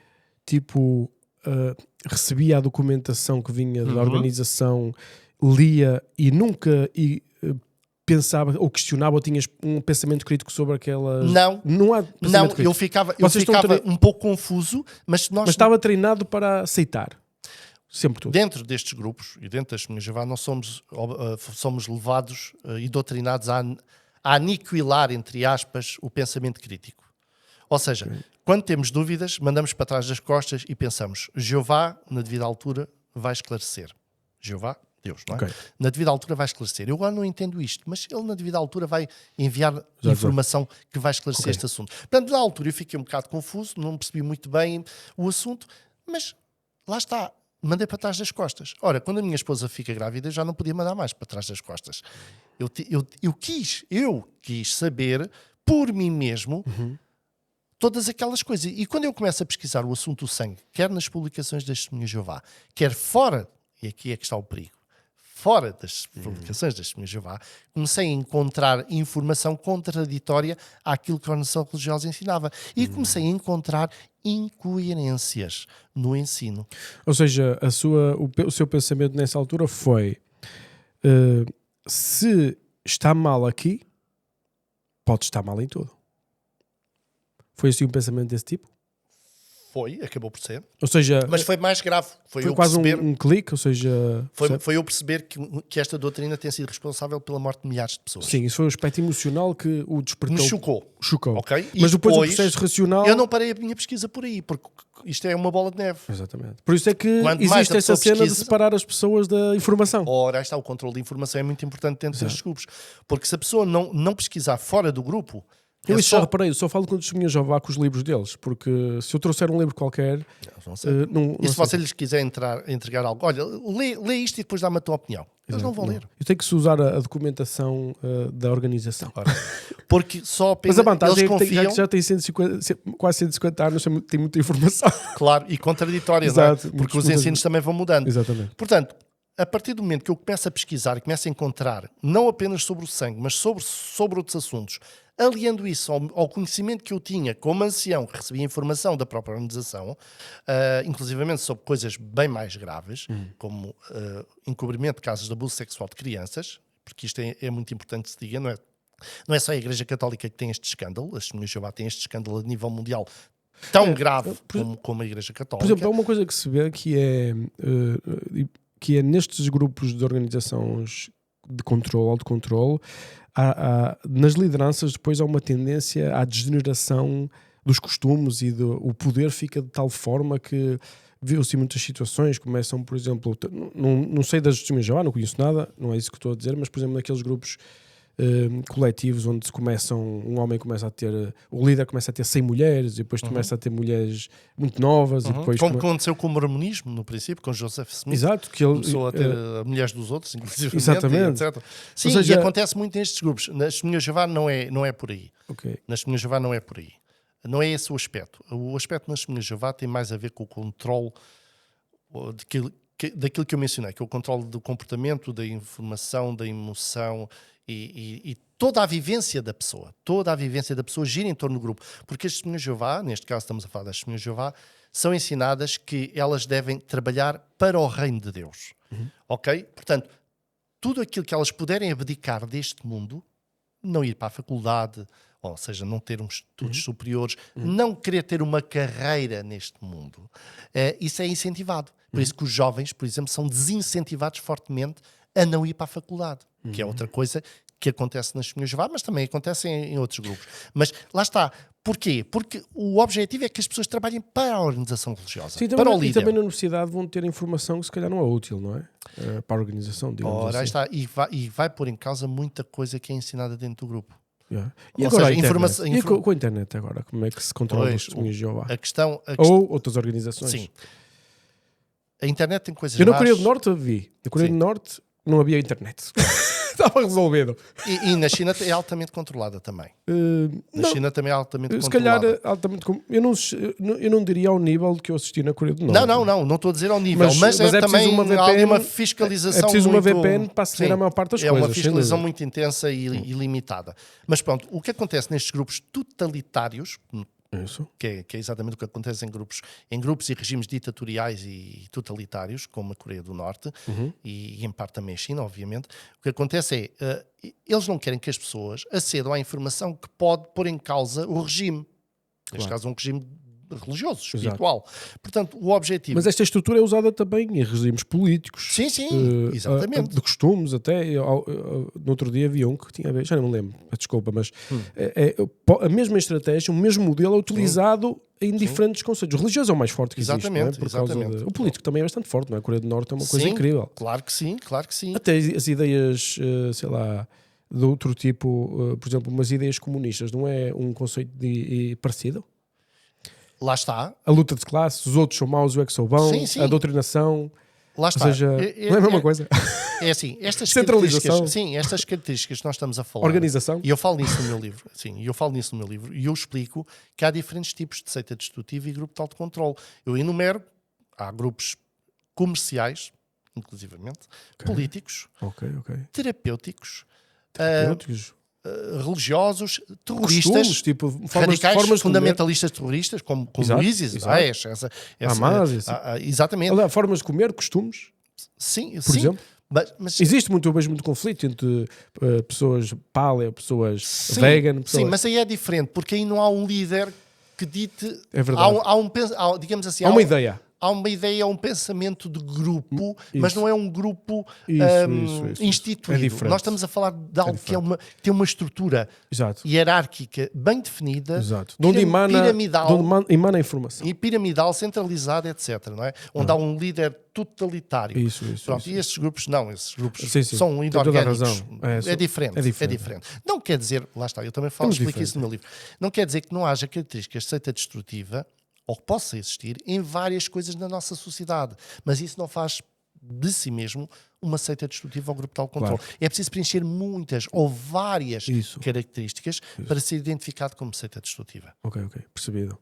tipo, recebia a documentação que vinha da organização, lia e nunca pensava ou questionava ou tinhas um pensamento crítico sobre aquelas... Não há não, pensamento crítico. eu ficava um pouco confuso, mas Mas estava treinado para aceitar sempre tudo. Dentro destes grupos e dentro das Testemunhas de Jeová, nós somos levados e doutrinados a aniquilar, entre aspas, o pensamento crítico. Ou seja, quando temos dúvidas, mandamos para trás das costas e pensamos, Jeová, na devida altura, vai esclarecer. Jeová, Deus, não é? Ok. Na devida altura vai esclarecer. Eu agora não entendo isto, mas ele na devida altura vai enviar informação que vai esclarecer este assunto. Portanto, na altura eu fiquei um bocado confuso, não percebi muito bem o assunto, mas lá está. Mandei para trás das costas. Ora, quando a minha esposa fica grávida, já não podia mandar mais para trás das costas. Eu quis saber por mim mesmo todas aquelas coisas. E quando eu começo a pesquisar o assunto do sangue, quer nas publicações das Testemunhas de Jeová, quer fora, e aqui é que está o perigo, fora das publicações das Testemunhas de Jeová, comecei a encontrar informação contraditória àquilo que a organização religiosa ensinava. E comecei a encontrar incoerências no ensino. Ou seja, o seu pensamento nessa altura foi se está mal aqui, pode estar mal em tudo. Foi assim um pensamento desse tipo? Acabou por ser. Ou seja, mas foi mais grave. Foi eu quase perceber, um clique, ou seja... Foi eu perceber que esta doutrina tem sido responsável pela morte de milhares de pessoas. Sim, isso foi o aspecto emocional que o despertou. Me chocou. Okay? E mas depois o processo racional... Eu não parei a minha pesquisa por aí, porque isto é uma bola de neve. Exatamente. Por isso é que existe essa cena de separar as pessoas da informação. Ora, aí está, o controle de informação é muito importante dentro destes grupos. Porque se a pessoa não pesquisar fora do grupo... Eu já reparei, eu só falo com os Testemunhas de Jeová com os livros deles, porque se eu trouxer um livro qualquer... Não sei. E se você lhes quiser entregar algo, olha, lê isto e depois dá-me a tua opinião. Eles não vão ler. Eu tenho que se usar a documentação da organização. Ora, porque só mas a vantagem eles confiam... é que já tem quase 150 anos, tem muita informação. Claro, e contraditória, Exato, não é? Porque os ensinos também vão mudando. Exatamente. Portanto, a partir do momento que eu começo a pesquisar e começo a encontrar, não apenas sobre o sangue, mas sobre outros assuntos, aliando isso ao conhecimento que eu tinha como ancião, que recebia informação da própria organização, inclusivamente sobre coisas bem mais graves, como encobrimento de casos de abuso sexual de crianças, porque isto é muito importante que se diga, não é só a Igreja Católica que tem este escândalo, as Testemunhas de Jeová têm este escândalo a nível mundial tão grave como a Igreja Católica. Por exemplo, há uma coisa que se vê que é nestes grupos de organizações de controle, autocontrole, nas lideranças depois há uma tendência à degeneração dos costumes e o poder fica de tal forma que viu-se muitas situações, começam, por exemplo, não sei das Testemunhas de Jeová, não conheço nada, não é isso que estou a dizer, mas por exemplo naqueles grupos coletivos onde o líder começa a ter 100 mulheres e depois começa a ter mulheres muito novas e depois... Como aconteceu com o mormonismo no princípio, com Joseph Smith. Exato, que ele começou a ter mulheres dos outros, inclusive. Exatamente. Etc. Sim, seja, e acontece muito nestes grupos. Nas Testemunhas de Jeová não é por aí. Okay. Nas Testemunhas de Jeová não é por aí. Não é esse o aspecto. O aspecto nas Testemunhas de Jeová tem mais a ver com o controle daquilo que eu mencionei, que é o controle do comportamento, da informação, da emoção e toda a vivência da pessoa. Toda a vivência da pessoa gira em torno do grupo. Porque as Testemunhas de Jeová, neste caso estamos a falar das Testemunhas de Jeová, são ensinadas que elas devem trabalhar para o reino de Deus. Ok? Portanto, tudo aquilo que elas puderem abdicar deste mundo, não ir para a faculdade, ou seja, não ter uns estudos superiores, não querer ter uma carreira neste mundo, isso é incentivado. Por isso que os jovens, por exemplo, são desincentivados fortemente a não ir para a faculdade, que é outra coisa que acontece nas Testemunhas de Jeová, mas também acontece em outros grupos. Mas lá está. Porquê? Porque o objetivo é que as pessoas trabalhem para a organização religiosa, sim, para o líder. E também na universidade vão ter informação que se calhar não é útil, não é? Para a organização, digamos assim. Aí está. E vai pôr em causa muita coisa que é ensinada dentro do grupo. Yeah. E agora seja, a informação... E com a internet agora? Como é que se controla as Testemunhas de Jeová? Ou outras organizações? Sim. A internet tem coisas Eu na Coreia do Norte vi. Na Coreia do Norte não havia internet. Estava resolvido. E na China é altamente controlada também. Na China também é altamente se controlada. Se calhar, altamente... eu não diria ao nível que eu assisti na Coreia do Norte. Não estou a dizer ao nível. Mas é também uma fiscalização é preciso muito... uma VPN para aceder à maior parte das coisas. É uma fiscalização muito intensa e limitada. Mas pronto, o que acontece nestes grupos totalitários, Isso. Que é exatamente o que acontece em grupos e regimes ditatoriais e totalitários, como a Coreia do Norte, e em parte também a China, obviamente. O que acontece é, eles não querem que as pessoas acedam à informação que pode pôr em causa o regime. Neste caso, um regime religioso, espiritual. Exato. Portanto, o objetivo... Mas esta estrutura é usada também em regimes políticos. Sim, exatamente. De costumes, até. No outro dia havia um que tinha a ver, já não me lembro, desculpa, mas a mesma estratégia, o mesmo modelo é utilizado em diferentes conceitos. O religioso é o mais forte que existe, não é? Por causa o político também é bastante forte, não é? A Coreia do Norte é uma coisa incrível. Claro que sim, claro que sim. Até as ideias, sei lá, de outro tipo, por exemplo, umas ideias comunistas, não é um conceito parecido? Lá está. A luta de classes, os outros são maus, eu é que sou bom, a doutrinação. Lá está. Ou seja, não é a mesma coisa. É assim, estas características que nós estamos a falar. Organização. E eu falo nisso no meu livro. Sim, eu falo nisso no meu livro. E eu explico que há diferentes tipos de seita destrutiva e grupo de autocontrole. Eu enumero, há grupos comerciais, inclusivamente, políticos, terapêuticos, religiosos, terroristas, costumes, tipo, radicais, formas fundamentalistas terroristas, como o ISIS, exatamente. Olha, formas de comer, costumes, por exemplo. Mas existe muito, eu vejo muito conflito entre pessoas paleo, pessoas vegan. Sim, mas aí é diferente, porque aí não há um líder que dite... É verdade. Digamos assim, há uma ideia. Há uma ideia, um pensamento de grupo, mas não é um grupo instituído. É Nós estamos a falar de algo que tem uma estrutura hierárquica bem definida, de onde emana a informação. E piramidal, centralizada, etc. Não é? Onde há um líder totalitário. Pronto, e esses grupos não, são inorgânicos. É diferente. Não quer dizer, lá está, eu também explico isso no meu livro, não quer dizer que não haja características de seita destrutiva ou que possa existir em várias coisas na nossa sociedade. Mas isso não faz de si mesmo uma seita destrutiva ou grupo de autocontrole. Claro. É preciso preencher muitas ou várias características para ser identificado como seita destrutiva. Ok, percebido.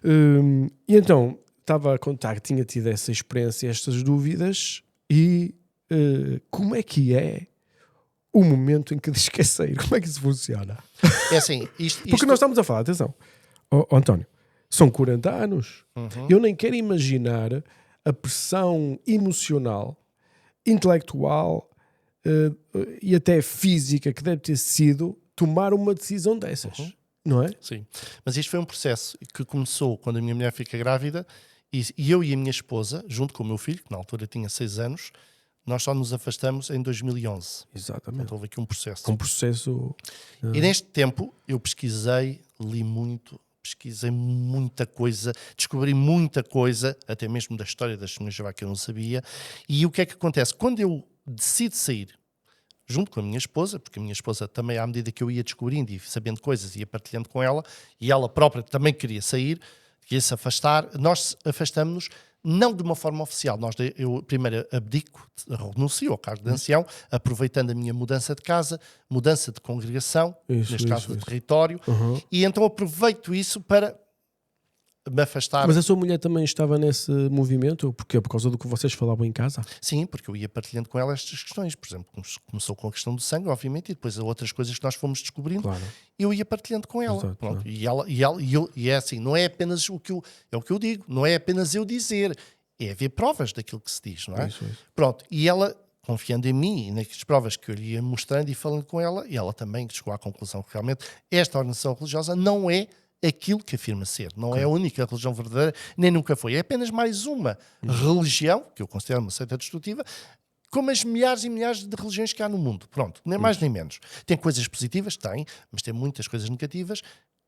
E então, estava a contar que tinha tido essa experiência, estas dúvidas, e como é que é o momento em que diz que é sair? Como é que isso funciona? É assim, Porque nós estamos a falar, atenção, António, são 40 anos. Eu nem quero imaginar a pressão emocional, intelectual e até física que deve ter sido tomar uma decisão dessas. Não é? Sim. Mas isto foi um processo que começou quando a minha mulher fica grávida e eu e a minha esposa, junto com o meu filho, que na altura tinha 6 anos, nós só nos afastamos em 2011. Exatamente. Então houve aqui um processo. E neste tempo eu pesquisei, li muito, pesquisei muita coisa, descobri muita coisa, até mesmo da história das Testemunhas de Jeová que eu não sabia. E o que é que acontece? Quando eu decido sair, junto com a minha esposa, porque a minha esposa também, à medida que eu ia descobrindo e sabendo coisas, ia partilhando com ela, e ela própria também queria sair, queria se afastar, nós afastamos-nos não de uma forma oficial. Eu primeiro abdico, renuncio ao cargo de ancião, aproveitando a minha mudança de casa, mudança de congregação, neste caso de território, e então aproveito isso para me afastar. Mas a sua mulher também estava nesse movimento? Porquê? Por causa do que vocês falavam em casa? Sim, porque eu ia partilhando com ela estas questões. Por exemplo, começou com a questão do sangue, obviamente, e depois outras coisas que nós fomos descobrindo. Claro. Eu ia partilhando com ela. Exato, pronto. E é assim, não é apenas o que eu digo, não é apenas eu dizer, é haver provas daquilo que se diz, não é? Isso. Pronto, e ela, confiando em mim e nas provas que eu lhe ia mostrando e falando com ela, e ela também chegou à conclusão que realmente esta organização religiosa não é aquilo que afirma ser. Não é a única religião verdadeira, nem nunca foi. É apenas mais uma religião, que eu considero uma seita destrutiva, como as milhares e milhares de religiões que há no mundo. Pronto, nem mais nem menos. Tem coisas positivas? Tem, mas tem muitas coisas negativas,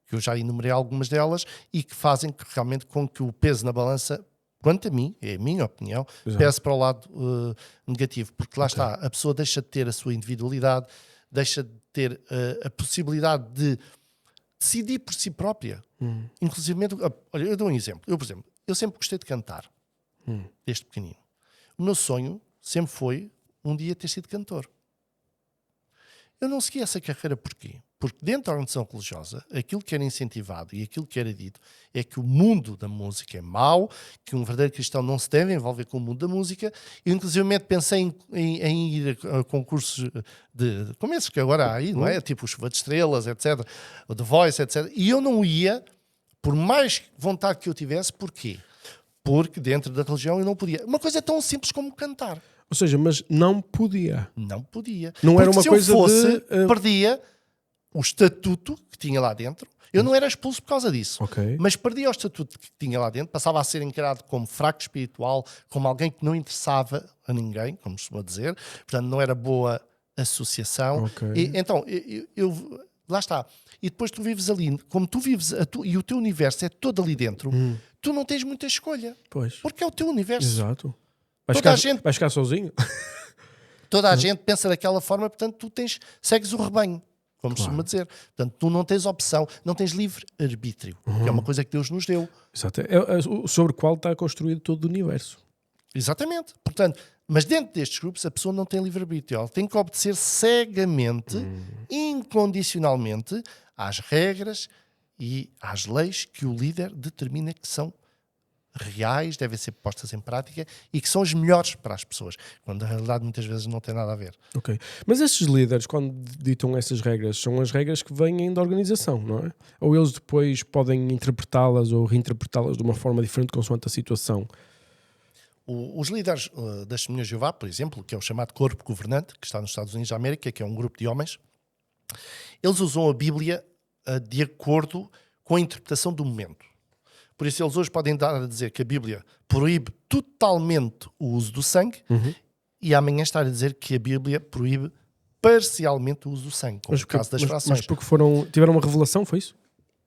que eu já enumerei algumas delas, e que fazem realmente com que o peso na balança, quanto a mim, é a minha opinião, pese para o lado negativo. Porque lá está, a pessoa deixa de ter a sua individualidade, deixa de ter a possibilidade de decidir por si própria. Inclusive, olha, eu dou um exemplo. Por exemplo, eu sempre gostei de cantar, desde pequenino. O meu sonho sempre foi um dia ter sido cantor. Eu não segui essa carreira porquê? Porque dentro da organização religiosa, aquilo que era incentivado e aquilo que era dito é que o mundo da música é mau, que um verdadeiro cristão não se deve envolver com o mundo da música. Eu, inclusive, pensei em ir a concursos como esses que agora há aí, não é? Tipo o Chuva de Estrelas, etc. O The Voice, etc. E eu não ia Por mais vontade que eu tivesse, porquê? Porque dentro da religião eu não podia. Uma coisa tão simples como cantar. Ou seja, mas não podia. Não podia. Não Porque era uma se coisa eu fosse, de... perdia o estatuto que tinha lá dentro. Eu não era expulso por causa disso. Ok. Mas perdia o estatuto que tinha lá dentro. Passava a ser encarado como fraco espiritual, como alguém que não interessava a ninguém, como se costuma dizer. Portanto, não era boa associação. Ok. E, então, lá está. E depois tu vives ali, como tu vives e o teu universo é todo ali dentro, tu não tens muita escolha. Pois. Porque é o teu universo. Exato. Vais ficar sozinho? Toda a gente pensa daquela forma, portanto, tu segues o rebanho, como se costuma dizer. Portanto, tu não tens opção, não tens livre-arbítrio, que é uma coisa que Deus nos deu. Exato. Sobre o qual está construído todo o universo. Exatamente. Portanto, mas dentro destes grupos a pessoa não tem livre-arbítrio. Ela tem que obedecer cegamente, incondicionalmente, às regras e às leis que o líder determina que são reais, devem ser postas em prática e que são as melhores para as pessoas, quando na realidade muitas vezes não tem nada a ver. Ok. Mas esses líderes, quando ditam essas regras, são as regras que vêm da organização, não é? Ou eles depois podem interpretá-las ou reinterpretá-las de uma forma diferente consoante a situação? Os líderes das Testemunhas de Jeová, por exemplo, que é o chamado Corpo Governante, que está nos Estados Unidos da América, que é um grupo de homens, eles usam a Bíblia de acordo com a interpretação do momento. Por isso eles hoje podem dar a dizer que a Bíblia proíbe totalmente o uso do sangue e amanhã estar a dizer que a Bíblia proíbe parcialmente o uso do sangue, como o caso das frações. Mas porque tiveram uma revelação, foi isso?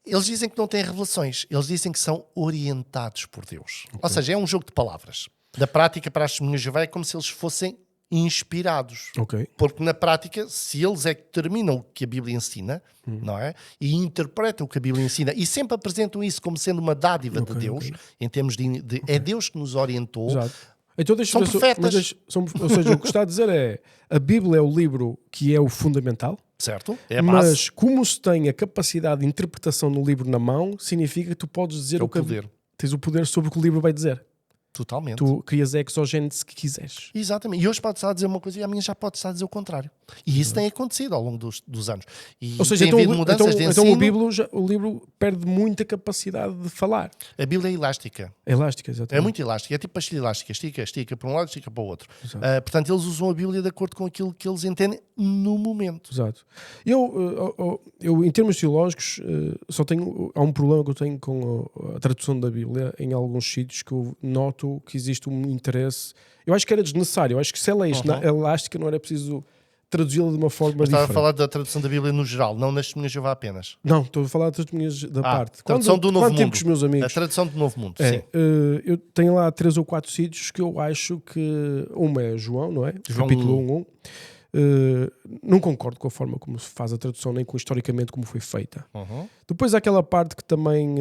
Eles dizem que não têm revelações, eles dizem que são orientados por Deus. Okay. Ou seja, é um jogo de palavras. Da prática, para as Testemunhas de Jeová é como se eles fossem inspirados. Okay. Porque na prática, se eles é que determinam o que a Bíblia ensina, não é? E interpretam o que a Bíblia ensina e sempre apresentam isso como sendo uma dádiva de Deus, em termos de é Deus que nos orientou. Exato. Então, são profetas. Ou seja, o que está a dizer é a Bíblia é o livro que é o fundamental, certo? É a base. Mas como se tem a capacidade de interpretação no livro na mão, significa que tu podes dizer tens o poder sobre o que o livro vai dizer. Totalmente. Tu crias a exogênese que quiseres. Exatamente. E hoje pode estar a dizer uma coisa e amanhã já pode estar a dizer o contrário. E isso tem acontecido ao longo dos anos. E ou seja, tem havido mudanças de ensino. Então o livro perde muita capacidade de falar. A Bíblia é elástica. É elástica, exatamente. É muito elástica. É tipo pastilha elástica. Estica para um lado, estica para o outro. Portanto, eles usam a Bíblia de acordo com aquilo que eles entendem no momento. Exato. Eu em termos teológicos, há um problema que eu tenho com a tradução da Bíblia em alguns sítios que eu noto que existe um interesse. Eu acho que era desnecessário. Eu acho que se ela é elástica, não era preciso traduzi-la de uma forma diferente. Estava a falar da tradução da Bíblia no geral, não nas Testemunhas de Jeová apenas. Não, estou a falar das Testemunhas da parte. Tradução do Novo Mundo. Com os meus amigos, a tradução do Novo Mundo, sim. Eu tenho lá 3 ou 4 sítios que eu acho que... Uma é João, não é? João Capítulo 1. Não concordo com a forma como se faz a tradução, nem com historicamente como foi feita. Depois há aquela parte que também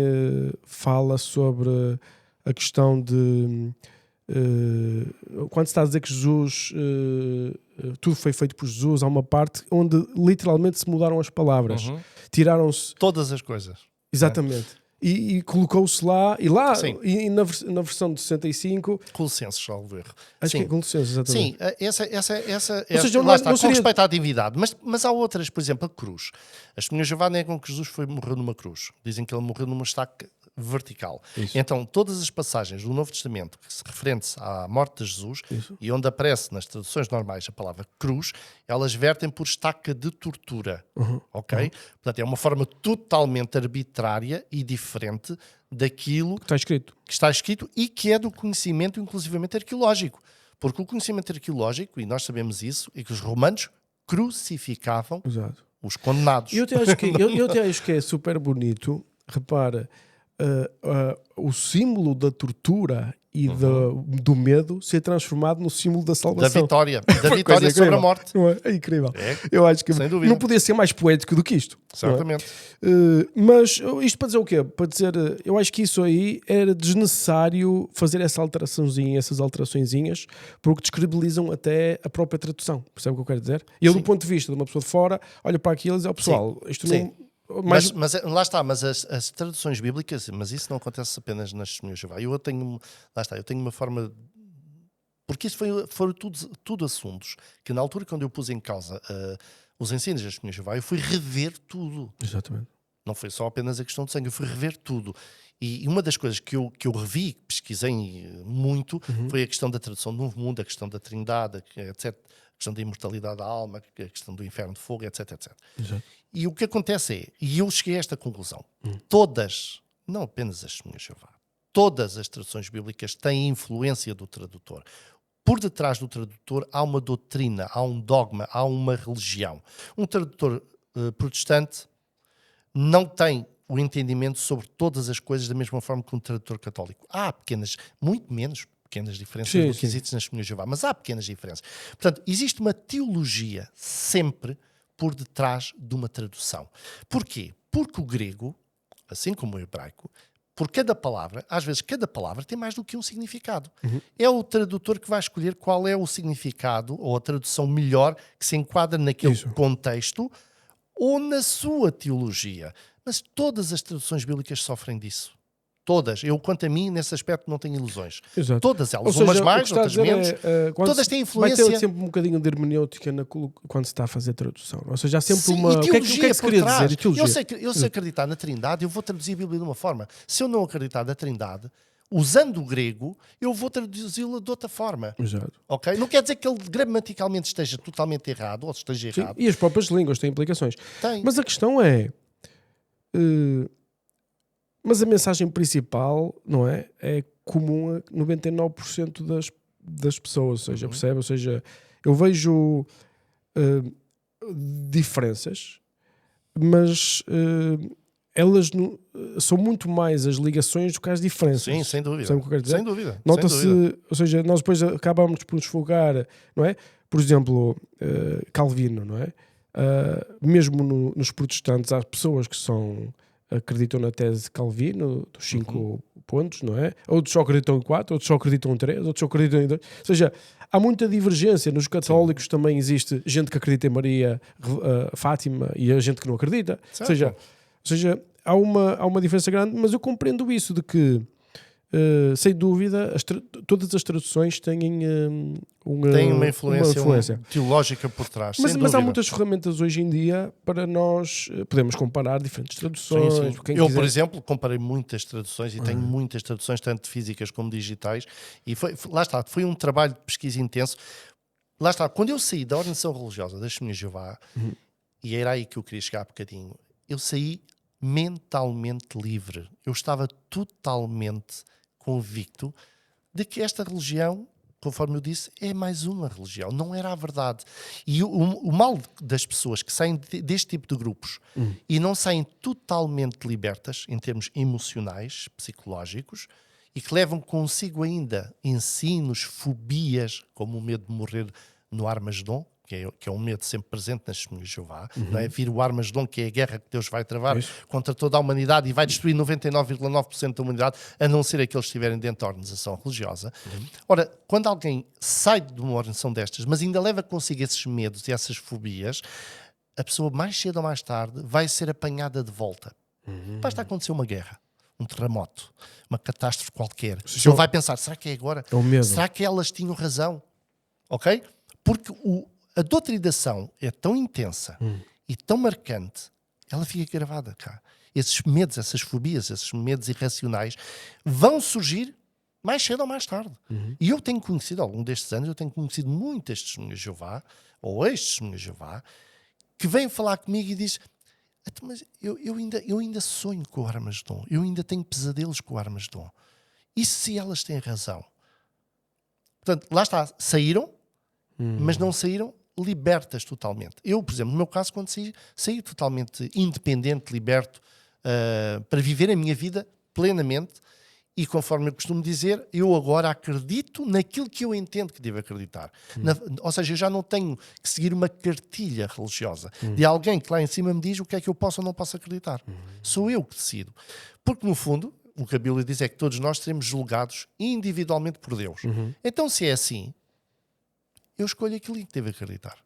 fala sobre a questão de... quando se está a dizer que Jesus tudo foi feito por Jesus, há uma parte onde literalmente se mudaram as palavras, tiraram-se todas as coisas, exatamente, e colocou-se lá e na versão de 65 Colossenses, salvo erro. Acho que é Colossenses, exatamente. Sim, essa ou seja, lá está, não seria... com respeito à divindade, mas há outras, por exemplo, a cruz. As Testemunhas de Jeová negam que Jesus morreu numa cruz, dizem que ele morreu numa estaca vertical. Isso. Então, todas as passagens do Novo Testamento que se referentes à morte de Jesus e onde aparece nas traduções normais a palavra cruz, elas vertem por estaca de tortura. Ok? Portanto, é uma forma totalmente arbitrária e diferente daquilo que está escrito e que é do conhecimento, inclusivamente arqueológico. Porque o conhecimento arqueológico, e nós sabemos isso, é que os romanos crucificavam os condenados. Eu até acho que é super bonito, repara, o símbolo da tortura e do medo ser transformado no símbolo da salvação. Da vitória sobre a morte. Não é incrível. Eu acho que não podia ser mais poético do que isto. Certamente. Mas isto para dizer o quê? Para dizer, eu acho que isso aí era desnecessário fazer essas alteraçõezinhas, porque descredibilizam até a própria tradução. Percebe o que eu quero dizer? E eu, do ponto de vista de uma pessoa de fora, olho para aquilo e diz, pessoal, isto não... Mas lá está, mas as traduções bíblicas, mas isso não acontece apenas nas Testemunhas de Jeová. Eu tenho uma forma, porque isso foram tudo assuntos que na altura quando eu pus em causa os ensinos das Testemunhas de Jeová, eu fui rever tudo. Exatamente. Não foi só apenas a questão do sangue, eu fui rever tudo. E uma das coisas que eu revi, pesquisei muito, foi a questão da tradução do Novo Mundo, a questão da Trindade, etc., a questão da imortalidade da alma, a questão do inferno de fogo, etc, etc. Exato. E o que acontece é, e eu cheguei a esta conclusão, todas, não apenas as Testemunhas de Jeová, todas as traduções bíblicas têm influência do tradutor. Por detrás do tradutor há uma doutrina, há um dogma, há uma religião. Um tradutor protestante não tem o entendimento sobre todas as coisas da mesma forma que um tradutor católico. Há pequenas, muito menos pequenas diferenças do que existem nas Testemunhas de Jeová, mas há pequenas diferenças. Portanto, existe uma teologia sempre por detrás de uma tradução. Porquê? Porque o grego, assim como o hebraico, por cada palavra, às vezes cada palavra tem mais do que um significado. É o tradutor que vai escolher qual é o significado ou a tradução melhor que se enquadra naquele contexto ou na sua teologia. Mas todas as traduções bíblicas sofrem disso. Todas. Eu, quanto a mim, nesse aspecto não tenho ilusões. Exato. Todas elas. Ou Umas seja, mais, outras menos. Todas têm influência. Vai ter sempre um bocadinho de hermenêutica quando se está a fazer a tradução. Ou seja, há sempre Sim, uma... e teologia, o que é que se queria dizer? Eu sei acreditar na Trindade, eu vou traduzir a Bíblia de uma forma. Se eu não acreditar na Trindade, usando o grego, eu vou traduzi-la de outra forma. Exato. Okay? Não quer dizer que ele gramaticalmente esteja totalmente errado, ou esteja errado. Sim, e as próprias línguas têm implicações. Tem. Mas a questão é... mas a mensagem principal, não é? É comum a 99% das pessoas, ou seja, percebe? Ou seja, eu vejo diferenças, mas elas são muito mais as ligações do que as diferenças. Sim, sem dúvida. Sabe o que eu quero dizer? Sem dúvida. Nota-se, ou seja, nós depois acabamos por nos focar, não é? Por exemplo, Calvino, não é? Mesmo nos protestantes há pessoas que acreditam na tese de Calvino, dos 5 pontos, não é? Outros só acreditam em 4, outros só acreditam em 3, outros só acreditam em 2. Ou seja, há muita divergência. Nos católicos também existe gente que acredita em Maria, Fátima, e a gente que não acredita. Ou seja, há uma diferença grande, mas eu compreendo isso de que, sem dúvida, todas as traduções têm uma influência teológica por trás. Mas há muitas ferramentas hoje em dia para nós podemos comparar diferentes traduções. Sim. Eu, por exemplo, comparei muitas traduções e tenho muitas traduções, tanto físicas como digitais, e lá está, foi um trabalho de pesquisa intenso. Lá está, quando eu saí da ordenação religiosa das Testemunhas de Jeová, e era aí que eu queria chegar um bocadinho, eu saí mentalmente livre. Eu estava totalmente convicto de que esta religião, conforme eu disse, é mais uma religião, não era a verdade. E o mal das pessoas que saem deste tipo de grupos e não saem totalmente libertas em termos emocionais, psicológicos, e que levam consigo ainda ensinos, fobias, como o medo de morrer no Armagedon, que é um medo sempre presente nas Testemunhas de Jeová, não é? Vir o Armagedon, que é a guerra que Deus vai travar contra toda a humanidade e vai destruir 99,9% da humanidade, a não ser aqueles que estiverem dentro da organização religiosa. Ora, quando alguém sai de uma organização destas, mas ainda leva consigo esses medos e essas fobias, a pessoa mais cedo ou mais tarde vai ser apanhada de volta. Basta acontecer uma guerra, um terremoto, uma catástrofe qualquer. Ele vai pensar, será que é agora? É o medo. Será que elas tinham razão? Ok? Porque a doutrinação é tão intensa e tão marcante, ela fica gravada cá. Esses medos, essas fobias, esses medos irracionais vão surgir mais cedo ou mais tarde. E eu tenho conhecido, ao longo destes anos, muitas Testemunhas de Jeová, ou ex-Testemunhas de Jeová, que vêm falar comigo e dizem, mas eu ainda sonho com o Armagedon, eu ainda tenho pesadelos com o Armagedon. E se elas têm razão? Portanto, lá está, saíram, mas não saíram libertas totalmente. Eu, por exemplo, no meu caso, quando saí totalmente independente, liberto, para viver a minha vida plenamente, e conforme eu costumo dizer, eu agora acredito naquilo que eu entendo que devo acreditar. Ou seja, eu já não tenho que seguir uma cartilha religiosa de alguém que lá em cima me diz o que é que eu posso ou não posso acreditar. Sou eu que decido. Porque, no fundo, o que a Bíblia diz é que todos nós seremos julgados individualmente por Deus. Então, se é assim, eu escolho aquilo que devo acreditar.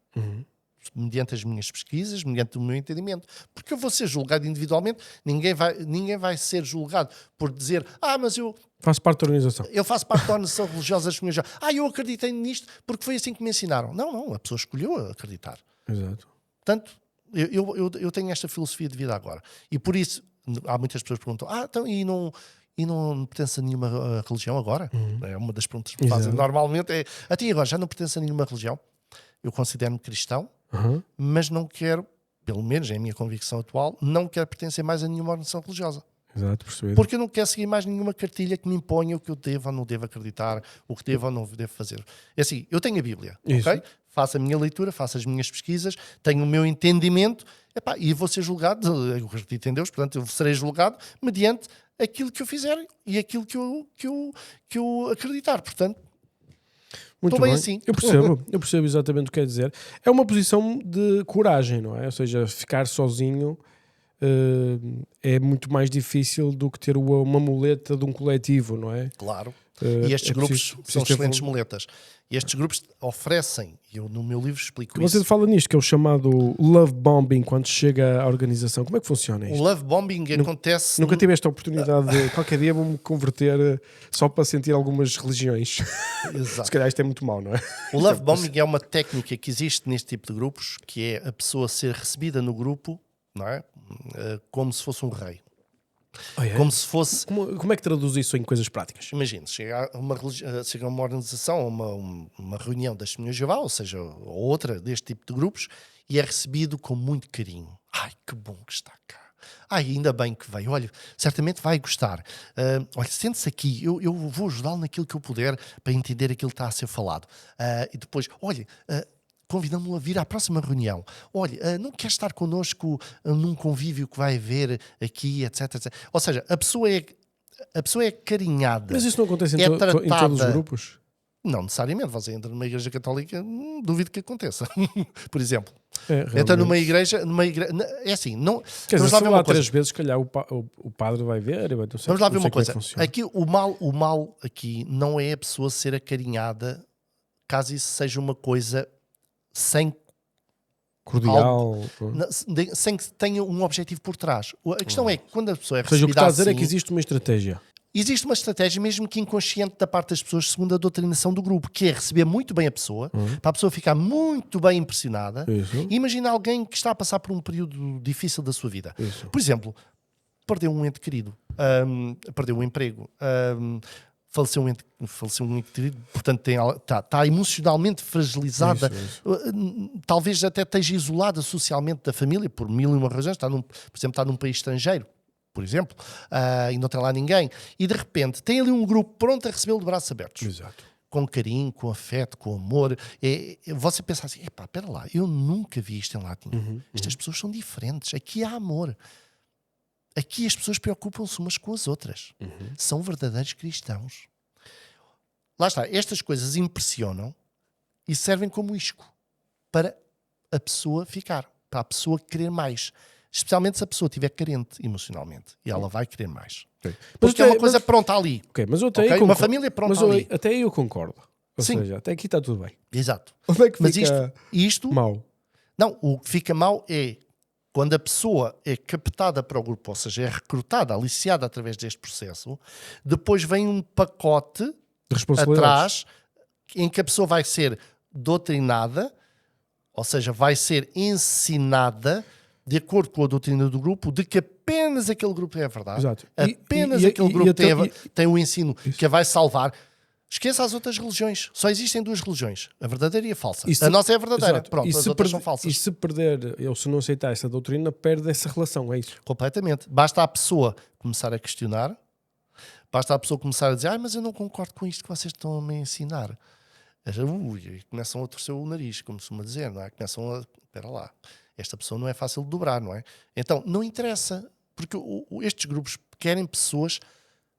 Mediante as minhas pesquisas, mediante o meu entendimento. Porque eu vou ser julgado individualmente, ninguém vai ser julgado por dizer, mas eu faço parte da organização. Eu faço parte da organização religiosa das Testemunhas de Jeová. Eu acreditei nisto porque foi assim que me ensinaram. Não, a pessoa escolheu acreditar. Exato. Portanto, Eu tenho esta filosofia de vida agora. E por isso, há muitas pessoas que perguntam, então, e não pertence a nenhuma religião agora? É uma das perguntas que me fazem. Normalmente a ti agora já não pertence a nenhuma religião? Eu considero-me cristão, mas não quero, pelo menos é a minha convicção atual, não quero pertencer mais a nenhuma organização religiosa. Exato, percebido. Porque eu não quero seguir mais nenhuma cartilha que me imponha o que eu devo ou não devo acreditar, o que devo ou não devo fazer. É assim, eu tenho a Bíblia, ok? Faço a minha leitura, faço as minhas pesquisas, tenho o meu entendimento, e vou ser julgado, eu acredito em Deus, portanto eu serei julgado mediante aquilo que eu fizer e aquilo que eu acreditar. Portanto, muito estou bem bem. assim. Eu percebo exatamente o que quer dizer. É uma posição de coragem, não é? Ou seja, ficar sozinho é muito mais difícil do que ter uma muleta de um coletivo, não é? Claro. E estes grupos são excelentes muletas. E estes grupos oferecem, e eu no meu livro explico isso. Você fala nisto, que é o chamado love bombing, quando chega à organização. Como é que funciona isto? O love bombing acontece... Nunca tive esta oportunidade de qualquer dia vou-me converter só para sentir algumas religiões. Exato. Se calhar isto é muito mau, não é? O love bombing é uma técnica que existe neste tipo de grupos, que é a pessoa ser recebida no grupo, não é? Como se fosse um rei. Como se fosse... Como é que traduz isso em coisas práticas? Imagine, chega a uma organização, uma reunião das Testemunhas de Jeová, ou seja, outra deste tipo de grupos, e é recebido com muito carinho. Ai, que bom que está cá. Ai, ainda bem que veio. Olha, certamente vai gostar. Olha, sente-se aqui, eu vou ajudá-lo naquilo que eu puder para entender aquilo que está a ser falado. E depois, olha... convidamos-lo a vir à próxima reunião. Olha, não quer estar connosco num convívio que vai haver aqui, etc, etc. Ou seja, a pessoa é carinhada. Mas isso não acontece em todos os grupos? Não necessariamente. Você entra numa igreja católica, duvido que aconteça. Por exemplo. Realmente. Entra numa igreja... É assim, não... Quer dizer, se lá 3 vezes, se calhar o padre vai ver. Vamos lá ver uma coisa. Aqui, o mal aqui não é a pessoa ser acarinhada, caso isso seja uma coisa... sem cordial, sem que tenha um objetivo por trás. A questão é que quando a pessoa é recebida assim... Ou seja, o que está a dizer é que existe uma estratégia. Existe uma estratégia, mesmo que inconsciente da parte das pessoas, segundo a doutrinação do grupo, que é receber muito bem a pessoa, para a pessoa ficar muito bem impressionada. E imagina alguém que está a passar por um período difícil da sua vida. Por exemplo, perdeu um ente querido, perdeu um emprego, faleceu um ente querido, portanto está emocionalmente fragilizada, talvez até esteja isolada socialmente da família, por mil e uma razões, por exemplo, está num país estrangeiro, por exemplo, e não tem lá ninguém, e de repente tem ali um grupo pronto a recebê-lo de braços abertos. Exato. Com carinho, com afeto, com amor. Você pensa assim, espera lá, eu nunca vi isto em lado nenhum. Estas pessoas são diferentes, aqui há amor. Aqui as pessoas preocupam-se umas com as outras. São verdadeiros cristãos. Lá está, estas coisas impressionam e servem como isco para a pessoa ficar, para a pessoa querer mais. Especialmente se a pessoa estiver carente emocionalmente. E ela vai querer mais. Porque é uma coisa pronta ali. Mas eu até uma família pronta ali. Até aí eu concordo. Ou Sim. seja, até aqui está tudo bem. Exato. Onde é que mas fica isto mau? Não, o que fica mau é quando a pessoa é captada para o grupo, ou seja, é recrutada, aliciada através deste processo, depois vem um pacote de responsabilidades atrás em que a pessoa vai ser doutrinada, ou seja, vai ser ensinada de acordo com a doutrina do grupo, de que apenas aquele grupo é a verdade. Exato. Apenas aquele grupo tem o ensino que a vai salvar. Esqueça as outras religiões. Só existem 2 religiões. A verdadeira e a falsa. A nossa é a verdadeira. Exato. Pronto, as outras são falsas. E se perder, ou se não aceitar essa doutrina, perde essa relação, é isso? Completamente. Basta a pessoa começar a questionar, basta a pessoa começar a dizer mas eu não concordo com isto que vocês estão a me ensinar. Começam a torcer o nariz, como se costuma dizer, não é? Começam a... Espera lá. Esta pessoa não é fácil de dobrar, não é? Então, não interessa. Porque estes grupos querem pessoas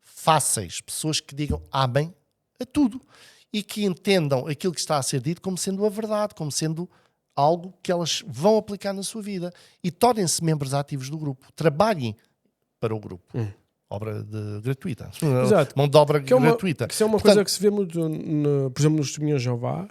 fáceis. Pessoas que digam amém a tudo. E que entendam aquilo que está a ser dito como sendo a verdade, como sendo algo que elas vão aplicar na sua vida. E tornem-se membros ativos do grupo. Trabalhem para o grupo. Obra gratuita. Exato. Mão de obra gratuita. Isso é uma coisa que se vê muito, por exemplo, nos Testemunhos de Jeová.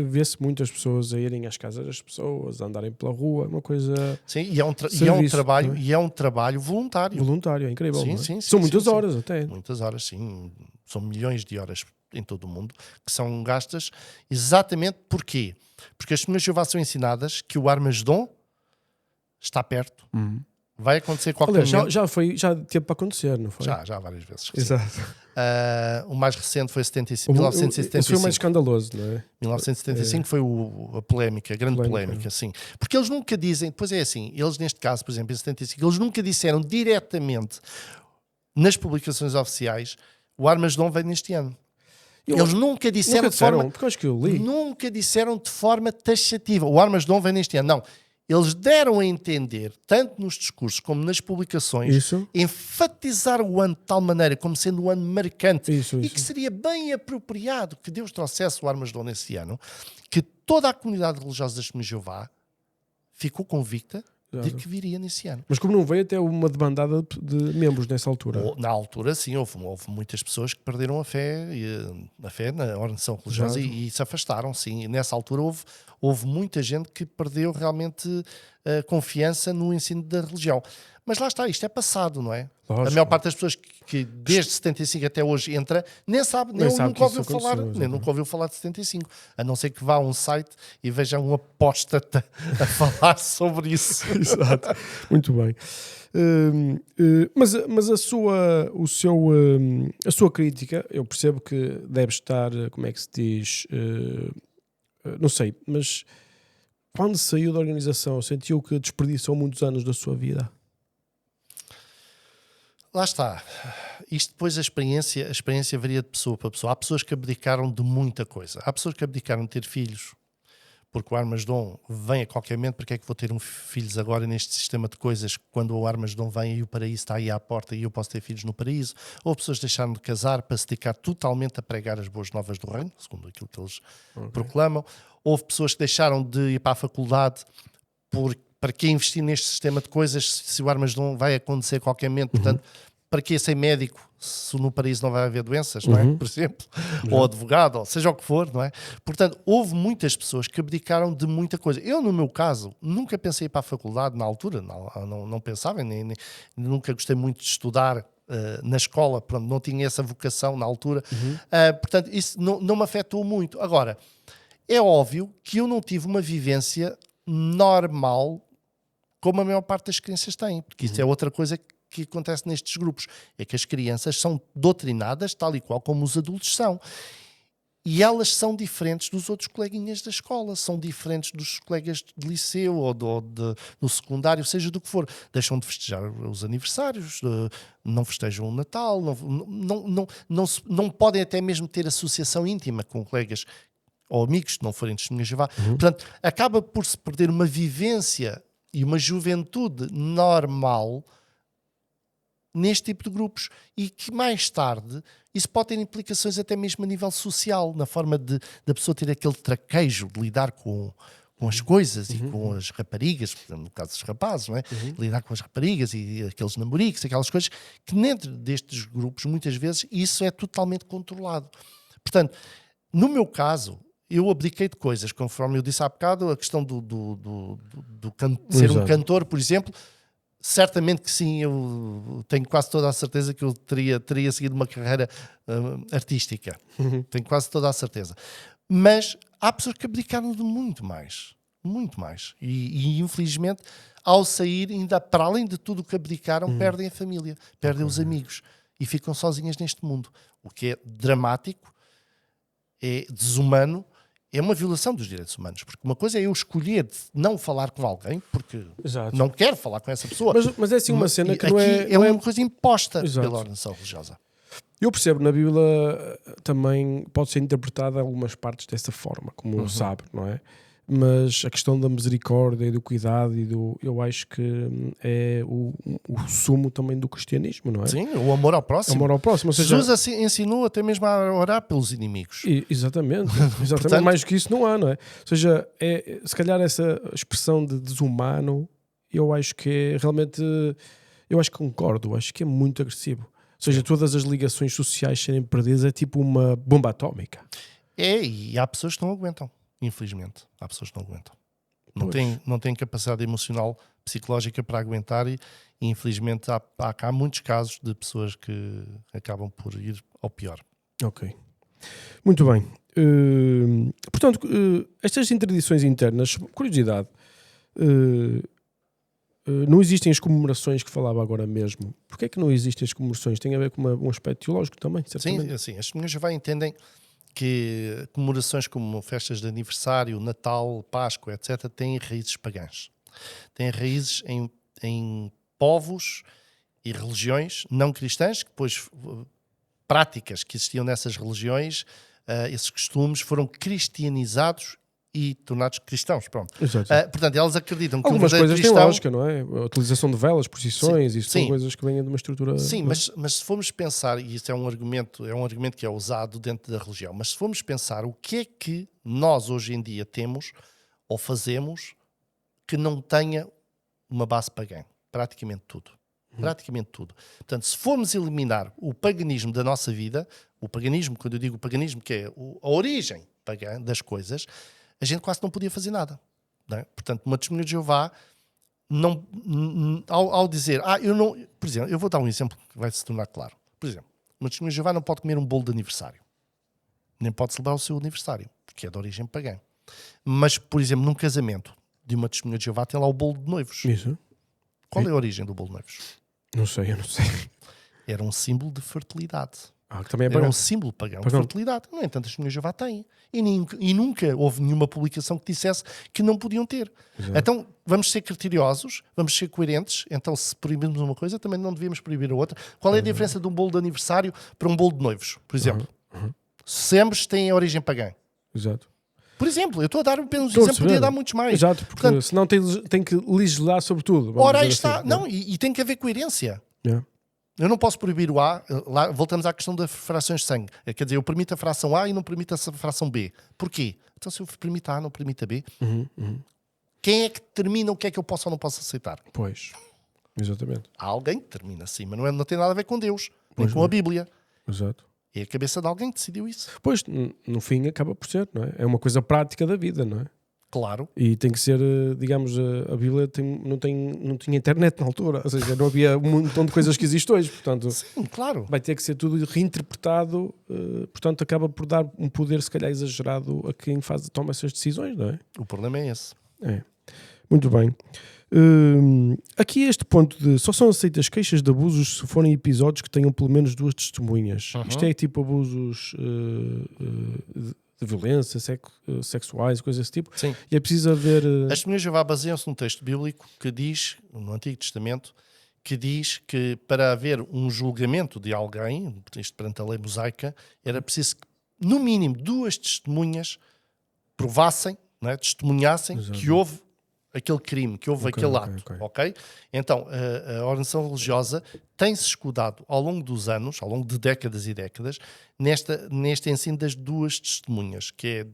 Vê-se muitas pessoas a irem às casas das pessoas, a andarem pela rua, uma coisa... Sim, e é um trabalho voluntário. Voluntário, é incrível. Sim, não é? sim, São muitas sim. horas até. Muitas horas, sim. São milhões de horas em todo o mundo que são gastas exatamente porquê? Porque as Testemunhas de Jeová são ensinadas que o Armagedon está perto. Vai acontecer qualquer Aliás, momento. já teve para acontecer, não foi? Já várias vezes. Exato. O mais recente foi 1975. Esse foi o mais escandaloso, não é? 1975 foi a polémica, a grande polémica, sim. Porque eles nunca dizem, depois é assim, eles neste caso, por exemplo, em 75, eles nunca disseram diretamente nas publicações oficiais o Armagedon vem neste ano. Eles nunca disseram de forma... porque eu acho que eu li. Nunca disseram de forma taxativa. O Armagedon vem neste ano. Não. Eles deram a entender, tanto nos discursos como nas publicações, enfatizar o ano de tal maneira como sendo um ano marcante e que seria bem apropriado que Deus trouxesse o Armagedon nesse ano, que toda a comunidade religiosa das Testemunhas de Jeová ficou convicta de que viria nesse ano. Mas como não veio até uma demandada de membros nessa altura? Na altura, sim, houve muitas pessoas que perderam a fé na ordenação religiosa e se afastaram, sim. E nessa altura houve muita gente que perdeu realmente a confiança no ensino da religião. Mas lá está, isto é passado, não é? Lógico. A maior parte das pessoas que desde 75 até hoje entra, nunca ouviu falar de 75. A não ser que vá a um site e veja um apóstata a falar sobre isso. Exato. Muito bem. Mas a sua crítica, eu percebo que deve estar, como é que se diz, não sei, mas quando saiu da organização, sentiu que desperdiçou muitos anos da sua vida? Lá está. Isto depois a experiência varia de pessoa para pessoa. Há pessoas que abdicaram de muita coisa. Há pessoas que abdicaram de ter filhos, porque o Armagedon vem a qualquer momento. Porque é que vou ter filhos agora neste sistema de coisas quando o Armagedon vem e o paraíso está aí à porta e eu posso ter filhos no paraíso? Ou pessoas deixaram de casar para se dedicar totalmente a pregar as boas novas do reino, segundo aquilo que eles proclamam. Houve pessoas que deixaram de ir para a faculdade para que investir neste sistema de coisas se o Armagedon vai acontecer a qualquer momento? Portanto, para que ser médico se no paraíso não vai haver doenças, não é? Por exemplo, ou advogado, ou seja o que for, não é? Portanto, houve muitas pessoas que abdicaram de muita coisa. Eu, no meu caso, nunca pensei em ir para a faculdade na altura, não pensava, nunca gostei muito de estudar na escola, pronto, não tinha essa vocação na altura. Portanto, isso não me afetou muito. Agora, é óbvio que eu não tive uma vivência normal como a maior parte das crianças têm, porque isso é outra coisa que acontece nestes grupos, é que as crianças são doutrinadas tal e qual como os adultos são. E elas são diferentes dos outros coleguinhas da escola, são diferentes dos colegas de liceu ou do secundário, seja do que for. Deixam de festejar os aniversários, não festejam o Natal, não podem até mesmo ter associação íntima com colegas ou amigos que não forem testemunhas de Jeová. Portanto, acaba por se perder uma vivência e uma juventude normal neste tipo de grupos, e que mais tarde isso pode ter implicações até mesmo a nível social, na forma da pessoa ter aquele traquejo de lidar com as coisas e com as raparigas, no caso dos rapazes, não é? Lidar com as raparigas e aqueles namoricos, aquelas coisas, que dentro destes grupos, muitas vezes, isso é totalmente controlado. Portanto, no meu caso, eu abdiquei de coisas, conforme eu disse há bocado, a questão de ser um cantor, por exemplo. Certamente que sim, eu tenho quase toda a certeza que eu teria seguido uma carreira artística. Tenho quase toda a certeza. Mas há pessoas que abdicaram de muito mais. Muito mais. E infelizmente, ao sair, ainda para além de tudo o que abdicaram, perdem a família, perdem os amigos e ficam sozinhas neste mundo. O que é dramático, é desumano, é uma violação dos direitos humanos, porque uma coisa é eu escolher não falar com alguém, porque não quero falar com essa pessoa. Mas é assim uma cena que é uma coisa imposta pela ordenação religiosa. Eu percebo, na Bíblia também pode ser interpretada em algumas partes dessa forma, como sabe, não é? Mas a questão da misericórdia e do cuidado eu acho que é o sumo também do cristianismo, não é? Sim, o amor ao próximo. O amor ao próximo. Ou seja, Jesus ensinou até mesmo a orar pelos inimigos. Exatamente. Portanto, mais do que isso não há, não é? Ou seja, se calhar essa expressão de desumano, eu acho que é realmente, eu acho que concordo, acho que é muito agressivo. Ou seja, todas as ligações sociais serem perdidas é tipo uma bomba atómica. E há pessoas que não aguentam. Infelizmente, há pessoas que não aguentam. Não têm capacidade emocional, psicológica para aguentar e infelizmente há muitos casos de pessoas que acabam por ir ao pior. Ok. Muito bem. Portanto, estas interdições internas, curiosidade, não existem as comemorações que falava agora mesmo. Porquê é que não existem as comemorações? Tem a ver com um aspecto teológico também, certamente. Sim, assim, as testemunhas de Jeová entendem que comemorações como festas de aniversário, Natal, Páscoa, etc., têm raízes pagãs. Têm raízes em povos e religiões não cristãs, que depois práticas que existiam nessas religiões, esses costumes foram cristianizados e tornados cristãos. Pronto. Portanto, elas acreditam que algumas um coisas cristão... têm lógica, não é? A utilização de velas, procissões, isso são sim. coisas que vêm de uma estrutura... Sim, mas se formos pensar, e isso é um argumento que é usado dentro da religião, mas se formos pensar o que é que nós hoje em dia temos ou fazemos que não tenha uma base pagã? Praticamente tudo. Praticamente tudo. Portanto, se formos eliminar o paganismo da nossa vida, o paganismo, quando eu digo o paganismo, que é a origem pagã das coisas, a gente quase não podia fazer nada. Não é? Portanto, uma testemunha de Jeová, não, ao dizer, eu não... Por exemplo, eu vou dar um exemplo que vai se tornar claro. Por exemplo, uma testemunha de Jeová não pode comer um bolo de aniversário. Nem pode celebrar o seu aniversário, porque é de origem pagã. Mas, por exemplo, num casamento de uma testemunha de Jeová tem lá o bolo de noivos. Isso. Qual é a origem do bolo de noivos? Não sei, eu não sei. Era um símbolo de fertilidade. Que também é Era um símbolo pagão de fertilidade. No entanto, as testemunhas de Jeová têm. E nunca houve nenhuma publicação que dissesse que não podiam ter. Exato. Então, vamos ser criteriosos, vamos ser coerentes. Então, se proibirmos uma coisa, também não devíamos proibir a outra. Qual é a diferença de um bolo de aniversário para um bolo de noivos, por exemplo? Sempre têm origem pagã. Exato. Por exemplo, eu estou a dar apenas um exemplo, podia dar muitos mais. Exato, porque portanto, senão tem que legislar sobre tudo. Ora, aí está. Assim, não, e tem que haver coerência. Yeah. Eu não posso proibir o A. Lá, voltamos à questão das frações de sangue. Quer dizer, eu permito a fração A e não permito a fração B. Porquê? Então, se eu permito a A, não permito a B, quem é que determina o que é que eu posso ou não posso aceitar? Pois, exatamente. Há alguém que determina assim, mas não tem nada a ver com Deus, nem com a Bíblia. Exato. É a cabeça de alguém que decidiu isso. Pois, no fim acaba por ser, não é? É uma coisa prática da vida, não é? Claro. E tem que ser, digamos, a Bíblia não tinha internet na altura, ou seja, não havia um montão de coisas que existe hoje, portanto, sim, claro. Vai ter que ser tudo reinterpretado, portanto acaba por dar um poder se calhar exagerado a quem toma essas decisões, não é? O problema é esse. É. Muito bem. Aqui este ponto de só são aceitas queixas de abusos se forem episódios que tenham pelo menos 2 testemunhas. Isto é tipo abusos de violência, sexuais, coisas desse tipo. Sim. E é preciso haver... As testemunhas de Jeová baseiam-se num texto bíblico que diz, no Antigo Testamento, que diz que para haver um julgamento de alguém, isto perante a lei mosaica, era preciso que, no mínimo, 2 testemunhas provassem, não é? Testemunhassem que houve aquele crime, que houve aquele ato, ok? Então, a organização religiosa tem-se escudado ao longo dos anos, ao longo de décadas e décadas, neste ensino das 2 testemunhas, que é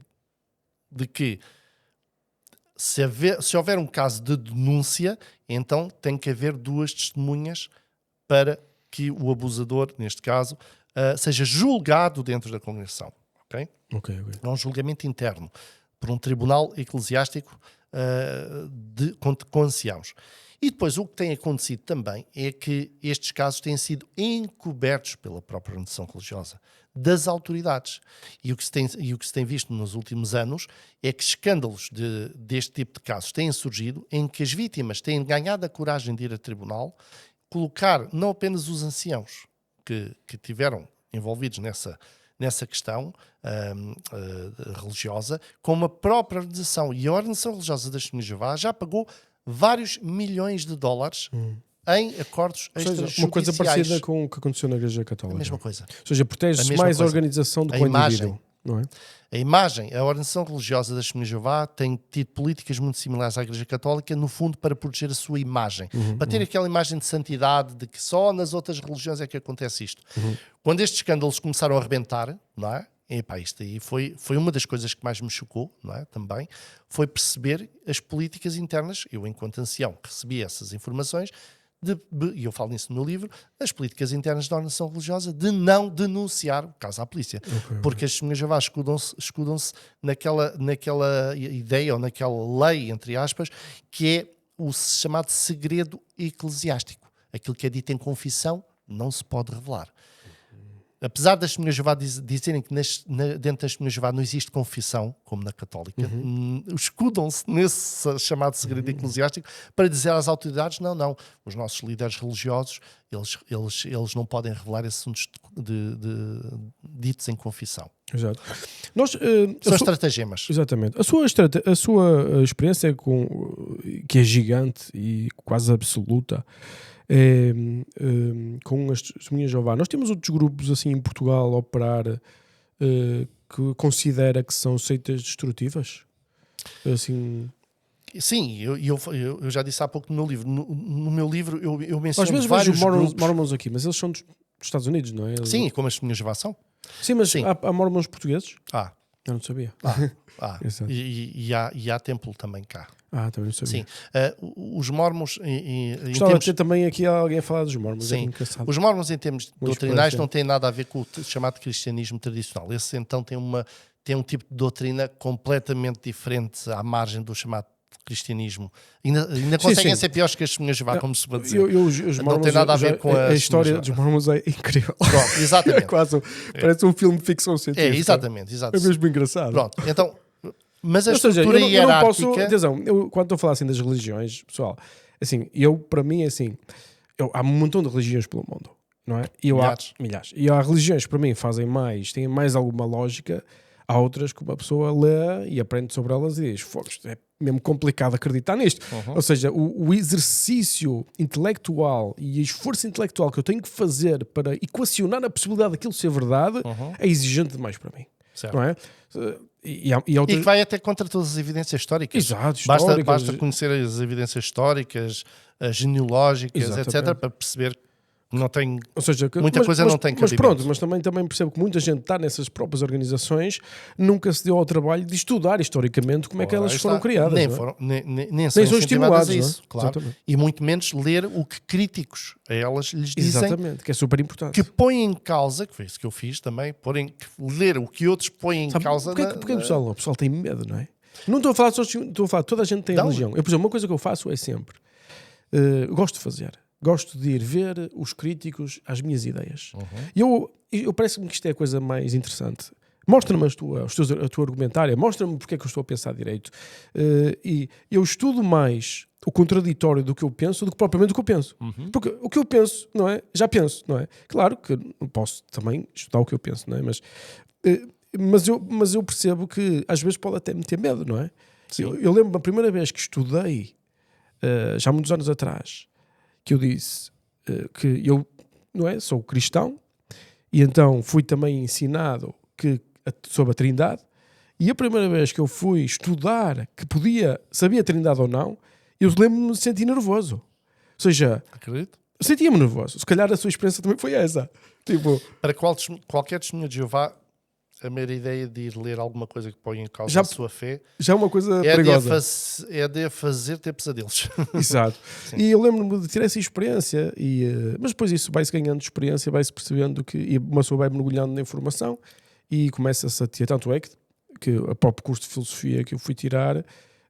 de que se houver um caso de denúncia, então tem que haver 2 testemunhas para que o abusador, neste caso, seja julgado dentro da congregação, ok? É um julgamento interno por um tribunal eclesiástico com anciãos. E depois o que tem acontecido também é que estes casos têm sido encobertos pela própria organização religiosa, das autoridades. E o que se tem visto nos últimos anos é que escândalos deste tipo de casos têm surgido em que as vítimas têm ganhado a coragem de ir a tribunal, colocar não apenas os anciãos que tiveram envolvidos nessa questão religiosa, como a própria organização. E a organização religiosa das Testemunhas de Jeová já pagou vários milhões de dólares em acordos extrajudiciais. Uma coisa parecida com o que aconteceu na Igreja Católica. A mesma coisa. Ou seja, protege-se mais a organização do que o indivíduo. Não é? A organização religiosa das Testemunhas de Jeová tem tido políticas muito similares à Igreja Católica, no fundo, para proteger a sua imagem. Para ter aquela imagem de santidade, de que só nas outras religiões é que acontece isto. Quando estes escândalos começaram a arrebentar, não é? Isto aí foi uma das coisas que mais me chocou, não é? Também, foi perceber as políticas internas. Eu, enquanto ancião, recebi essas informações, e eu falo nisso no meu livro, as políticas internas da organização religiosa de não denunciar o caso à polícia. Porque as Testemunhas de Jeová escudam-se naquela ideia ou naquela lei, entre aspas, que é o chamado segredo eclesiástico. Aquilo que é dito em confissão não se pode revelar. apesar das Testemunhas de Jeová dizerem que dentro das Testemunhas de Jeová não existe confissão, como na católica, escudam-se nesse chamado segredo eclesiástico para dizer às autoridades, não, os nossos líderes religiosos, eles não podem revelar esses assuntos ditos em confissão. Exato. São estratagemas. Exatamente. A sua experiência que é gigante e quase absoluta com as Testemunhas de Jeová. Nós temos outros grupos assim em Portugal a operar que considera que são seitas destrutivas? Assim... Sim, eu já disse há pouco no meu livro. No meu livro eu menciono às vezes vários vejo grupos. Mormons aqui, mas eles são dos Estados Unidos, não é? Sim, como as Testemunhas de Jeová são. Sim, mas há Mormons portugueses? Eu não sabia. E há templo também cá. Também não sabia. Sim. Os Mormons... Gostava de ter também aqui alguém a falar dos Mormons. Sim. Os Mormons, em termos doutrinais, não têm nada a ver com o chamado cristianismo tradicional. Esse, então, tem um tipo de doutrina completamente diferente à margem do chamado cristianismo. Ainda conseguem ser piores que as Testemunhas de Jeová, como se pode dizer. Não tem nada a ver com a história dos Mormons é incrível. Pronto, exatamente. Parece um filme de ficção científica. Exatamente. É mesmo engraçado. Pronto, então... Mas a estrutura hierárquica... Eu não posso... Atenção, quando estou a falar assim das religiões, pessoal, assim, para mim, assim, há um montão de religiões pelo mundo, não é? Milhares. E há religiões que para mim têm mais alguma lógica, há outras que uma pessoa lê e aprende sobre elas e diz, isto é mesmo complicado acreditar nisto. Ou seja, o exercício intelectual e o esforço intelectual que eu tenho que fazer para equacionar a possibilidade daquilo ser verdade é exigente demais para mim. Certo. Não é? E que vai até contra todas as evidências históricas. Exato, basta conhecer as evidências históricas, as genealógicas, etc., para perceber que não tem... Ou seja, muita coisa não tem cabimento. Mas pronto, mas também percebo que muita gente está nessas próprias organizações, nunca se deu ao trabalho de estudar historicamente como é que elas foram criadas. Nem são estimuladas a isso, claro. Exatamente. E muito menos ler o que críticos a elas lhes dizem. Exatamente, que é super importante. Que põem em causa, que foi isso que eu fiz também, ler o que outros põem em causa... Porque o pessoal tem medo, não é? Não estou a falar toda a gente tem religião. Eu, por exemplo, uma coisa que eu faço é sempre, gosto de fazer. Gosto de ir ver os críticos às minhas ideias. E eu parece-me que isto é a coisa mais interessante. Mostra-me a tua argumentária, mostra-me porque é que eu estou a pensar direito. E eu estudo mais o contraditório do que eu penso do que propriamente o que eu penso. Porque o que eu penso, não é? Já penso, não é? Claro que não posso também estudar o que eu penso, não é? Mas eu percebo que às vezes pode até me ter medo, não é? Eu lembro-me a primeira vez que estudei, já há muitos anos atrás, que eu disse que eu, não é, sou cristão e então fui também ensinado sobre a Trindade, e a primeira vez que eu fui estudar que sabia a Trindade ou não, eu lembro-me de sentir nervoso. Ou seja, sentia-me nervoso. Se calhar a sua experiência também foi essa. Tipo, para qualquer testemunha de Jeová, a mera ideia de ir ler alguma coisa que põe em causa a sua fé já é uma coisa perigosa. É de fazer ter pesadelos. Exato. E eu lembro-me de ter essa experiência, mas depois isso vai-se ganhando experiência, vai-se percebendo e uma pessoa vai mergulhando na informação e começa-se a ter. Tanto é que o próprio curso de filosofia que eu fui tirar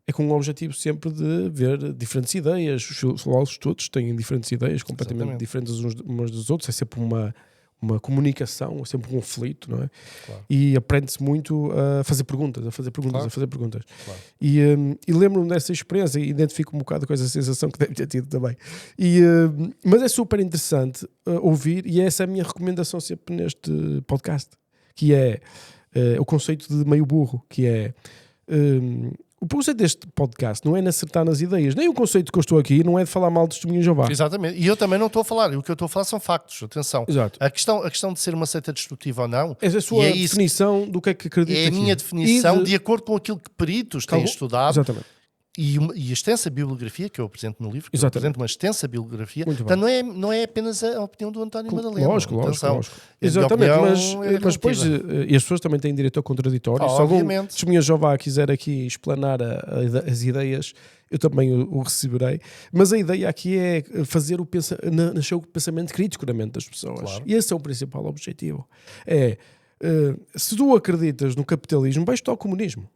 é com o objetivo sempre de ver diferentes ideias. Os filósofos todos têm diferentes ideias, completamente diferentes umas dos outros. É sempre uma comunicação, sempre um conflito, não é? Claro. E aprende-se muito a fazer perguntas, Claro. E lembro-me dessa experiência e identifico um bocado com essa sensação que deve ter tido também. Mas é super interessante ouvir, e essa é a minha recomendação sempre neste podcast, que é o conceito de meio burro, que é... o conceito deste podcast não é acertar nas ideias, nem o conceito que eu estou aqui não é de falar mal de Testemunhas de Jeová. Exatamente, e eu também não estou a falar, o que eu estou a falar são factos, atenção. Exato. A questão de ser uma seita destrutiva ou não... É a sua definição do que é que acredita. É a minha definição de acordo com aquilo que peritos têm estudado. Exatamente. E a extensa bibliografia que eu apresento no livro, que eu apresento uma extensa bibliografia, então não é apenas a opinião do António Madalena. Lógico. Exatamente, mas depois e as pessoas também têm direito ao contraditório. Se algum Testemunha de Jeová quiser aqui explanar as ideias, eu também o receberei. Mas a ideia aqui é fazer nascer o pensamento crítico na mente das pessoas. Claro. E esse é o principal objetivo. Se tu acreditas no capitalismo, vais estudar o comunismo.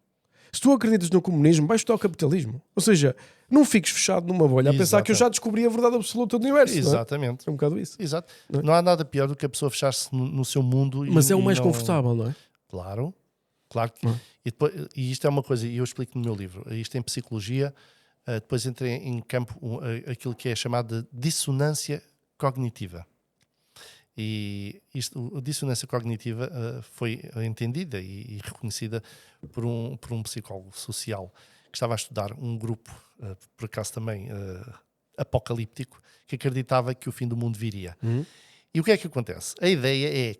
Se tu acreditas no comunismo, vais estudar o capitalismo. Ou seja, não fiques fechado numa bolha a pensar que eu já descobri a verdade absoluta do universo. Exatamente. É um bocado isso. Exato. Não há nada pior do que a pessoa fechar-se no seu mundo. Mas é o mais confortável, não é? Claro. E isto é uma coisa, e eu explico no meu livro, isto em psicologia, depois entra em campo aquilo que é chamado de dissonância cognitiva. E a dissonância cognitiva foi entendida e reconhecida por um psicólogo social que estava a estudar um grupo, por acaso também apocalíptico, que acreditava que o fim do mundo viria. E o que é que acontece? A ideia é,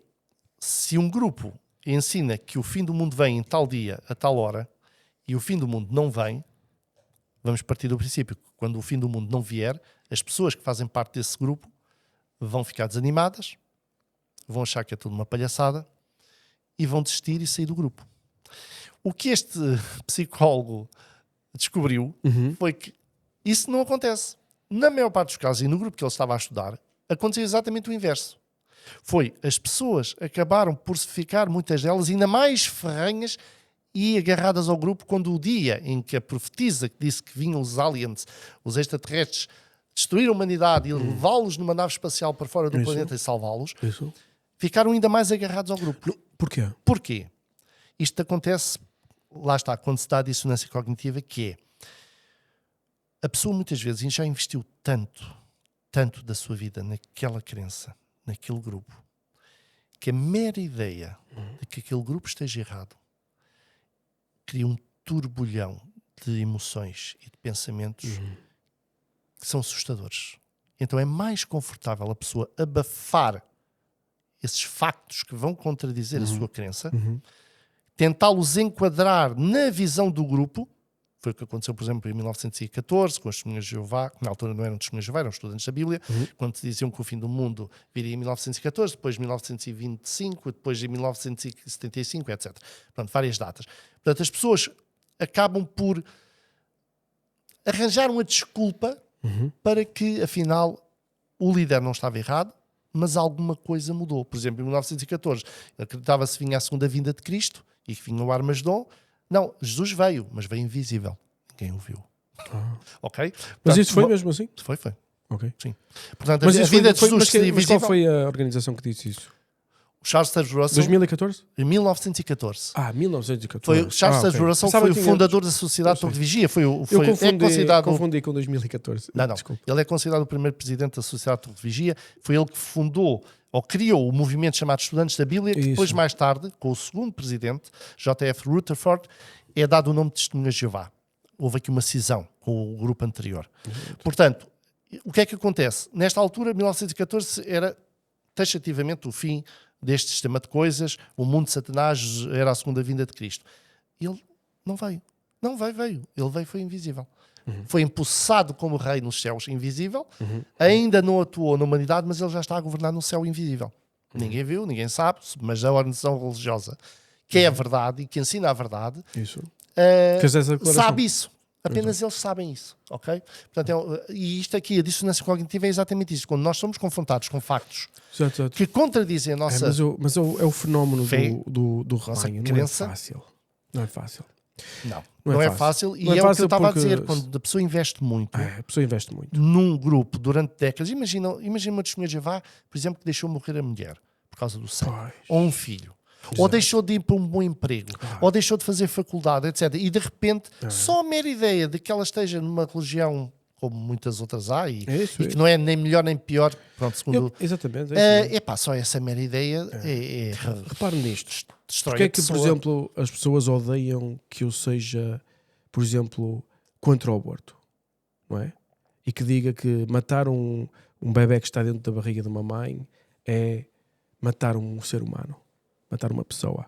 se um grupo ensina que o fim do mundo vem em tal dia, a tal hora, e o fim do mundo não vem, vamos partir do princípio que quando o fim do mundo não vier, as pessoas que fazem parte desse grupo vão ficar desanimadas, vão achar que é tudo uma palhaçada e vão desistir e sair do grupo. O que este psicólogo descobriu foi que isso não acontece. Na maior parte dos casos, e no grupo que ele estava a estudar, aconteceu exatamente o inverso. As pessoas acabaram por se ficar, muitas delas, ainda mais ferrenhas e agarradas ao grupo quando o dia em que a profetisa que disse que vinham os aliens, os extraterrestres, destruir a humanidade e levá-los numa nave espacial para fora do planeta e salvá-los, ficaram ainda mais agarrados ao grupo. Porquê? Isto acontece, lá está, quando se dá a dissonância cognitiva, que é a pessoa muitas vezes já investiu tanto da sua vida naquela crença, naquele grupo, que a mera ideia de que aquele grupo esteja errado cria um turbulhão de emoções e de pensamentos que são assustadores. Então é mais confortável a pessoa abafar esses factos que vão contradizer a sua crença, tentá-los enquadrar na visão do grupo. Foi o que aconteceu, por exemplo, em 1914, com as Testemunhas de Jeová, que na altura não eram Testemunhas de Jeová, eram estudantes da Bíblia, quando se diziam que o fim do mundo viria em 1914, depois em 1925, depois em 1975, etc. Portanto, várias datas. Portanto, as pessoas acabam por arranjar uma desculpa para que, afinal, o líder não estava errado, mas alguma coisa mudou. Por exemplo, em 1914, acreditava-se que vinha a segunda vinda de Cristo e que vinha o Armagedon. Não, Jesus veio, mas veio invisível. Ninguém o viu. Ok? Portanto, mas isso foi mesmo assim? Foi. Ok. Sim. Portanto, mas a vinda de Jesus seria mas qual invisível. foi a organização que disse isso? O Charles Taze Russell. 2014? Em 1914. 1914. Foi, Charles Taze Russell foi o fundador da Sociedade de Torre de Vigia. Confundi com 2014. Não. Desculpa. Ele é considerado o primeiro presidente da Sociedade de Torre de Vigia. Foi ele que fundou ou criou o movimento chamado Estudantes da Bíblia, que depois, mais tarde, com o segundo presidente, J.F. Rutherford, é dado o nome de Testemunhas de Jeová. Houve aqui uma cisão com o grupo anterior. Portanto, o que é que acontece? Nesta altura, 1914, era taxativamente o fim deste sistema de coisas, o mundo de Satanás era a segunda vinda de Cristo. Ele não veio. Não veio. Ele veio, foi invisível. Foi empossado como rei nos céus, invisível. Ainda não atuou na humanidade, mas ele já está a governar no céu invisível. Ninguém viu, ninguém sabe, mas a organização religiosa, que é a verdade e que ensina a verdade, sabe isso. Apenas eles sabem isso, ok? Portanto, e isto aqui, a dissonância cognitiva é exatamente isso. Quando nós somos confrontados com factos que contradizem a nossa mas é o fenómeno do rebanho. Não é fácil. Não é fácil. E é o que eu estava a dizer. Quando a pessoa investe muito, num grupo durante décadas, imagina uma testemunha de Jeová, por exemplo, que deixou morrer a mulher por causa do sangue, ou um filho. Ou deixou de ir para um bom emprego, ou deixou de fazer faculdade, etc. E de repente, só a mera ideia de que ela esteja numa religião como muitas outras há, e que não é nem melhor nem pior, pronto, segundo... Exatamente. Só essa mera ideia repare nisto. Destrói porque é que, por exemplo, as pessoas odeiam que eu seja, por exemplo, contra o aborto, não é? E que diga que matar um bebé que está dentro da barriga de uma mãe é matar um ser humano. Matar uma pessoa.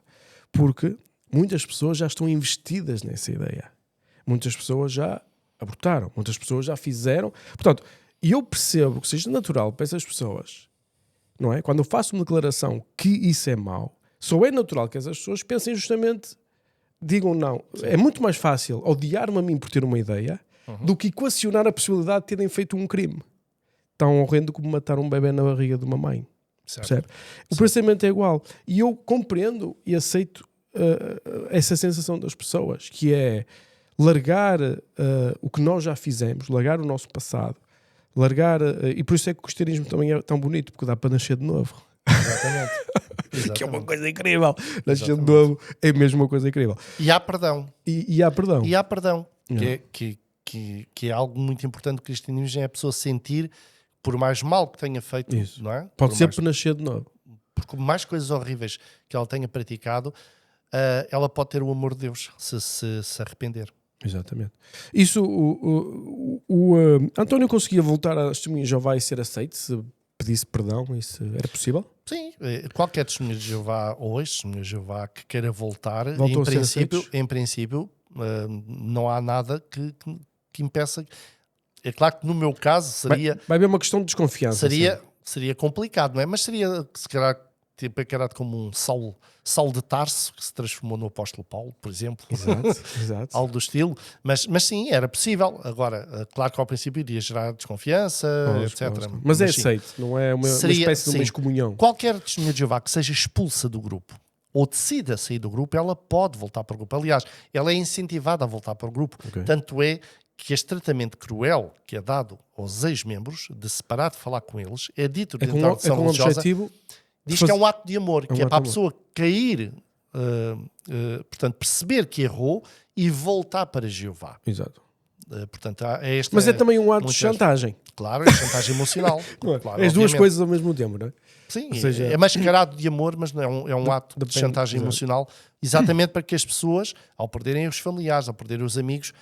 Porque muitas pessoas já estão investidas nessa ideia. Muitas pessoas já abortaram. Muitas pessoas já fizeram. Portanto, eu percebo que seja natural para essas pessoas, não é? Quando eu faço uma declaração que isso é mau, só é natural que essas pessoas pensem justamente, digam não. Sim. É muito mais fácil odiar-me a mim por ter uma ideia do que equacionar a possibilidade de terem feito um crime tão horrendo como matar um bebê na barriga de uma mãe. Percebe? O pensamento é igual. E eu compreendo e aceito essa sensação das pessoas, que é largar o que nós já fizemos, largar o nosso passado, largar... e por isso é que o cristianismo também é tão bonito, porque dá para nascer de novo. Exatamente. Que é uma coisa incrível. Nascer de novo é mesmo uma coisa incrível. E há perdão. E há perdão. E há perdão. Que é algo muito importante do cristianismo, é a pessoa sentir, por mais mal que tenha feito, Isso. não é? Pode sempre nascer de novo. Por mais coisas horríveis que ela tenha praticado, ela pode ter o amor de Deus se arrepender. Exatamente. Isso, o António conseguia voltar a testemunha de Jeová e ser aceito se pedisse perdão? Isso era possível? Sim, qualquer testemunha de Jeová ou ex-testemunha de Jeová que queira voltar, em princípio, não há nada que impeça. É claro que no meu caso seria... Vai haver uma questão de desconfiança. Seria complicado, não é? Mas seria, se calhar, tipo, encarado como um Saulo de Tarso, que se transformou no apóstolo Paulo, por exemplo. Exato. Algo do estilo. Mas sim, era possível. Agora, claro que ao princípio iria gerar desconfiança, etc. Mas é aceito, não é uma espécie de uma excomunhão. Qualquer testemunha de Jeová que seja expulsa do grupo ou decida sair do grupo, ela pode voltar para o grupo. Aliás, ela é incentivada a voltar para o grupo. Okay. Tanto é que este tratamento cruel que é dado aos ex-membros, de se parar de falar com eles, é dito dentro da oração religiosa, objetivo diz que é um ato de amor, que é para a pessoa cair, portanto, perceber que errou e voltar para Jeová. Exato. Portanto, mas é também um ato de chantagem. Claro, é chantagem emocional. Claro, as duas coisas ao mesmo tempo, não é? Sim, ou seja, é mascarado de amor, mas não é um ato de chantagem emocional, exatamente para que as pessoas, ao perderem os familiares, ao perderem os amigos,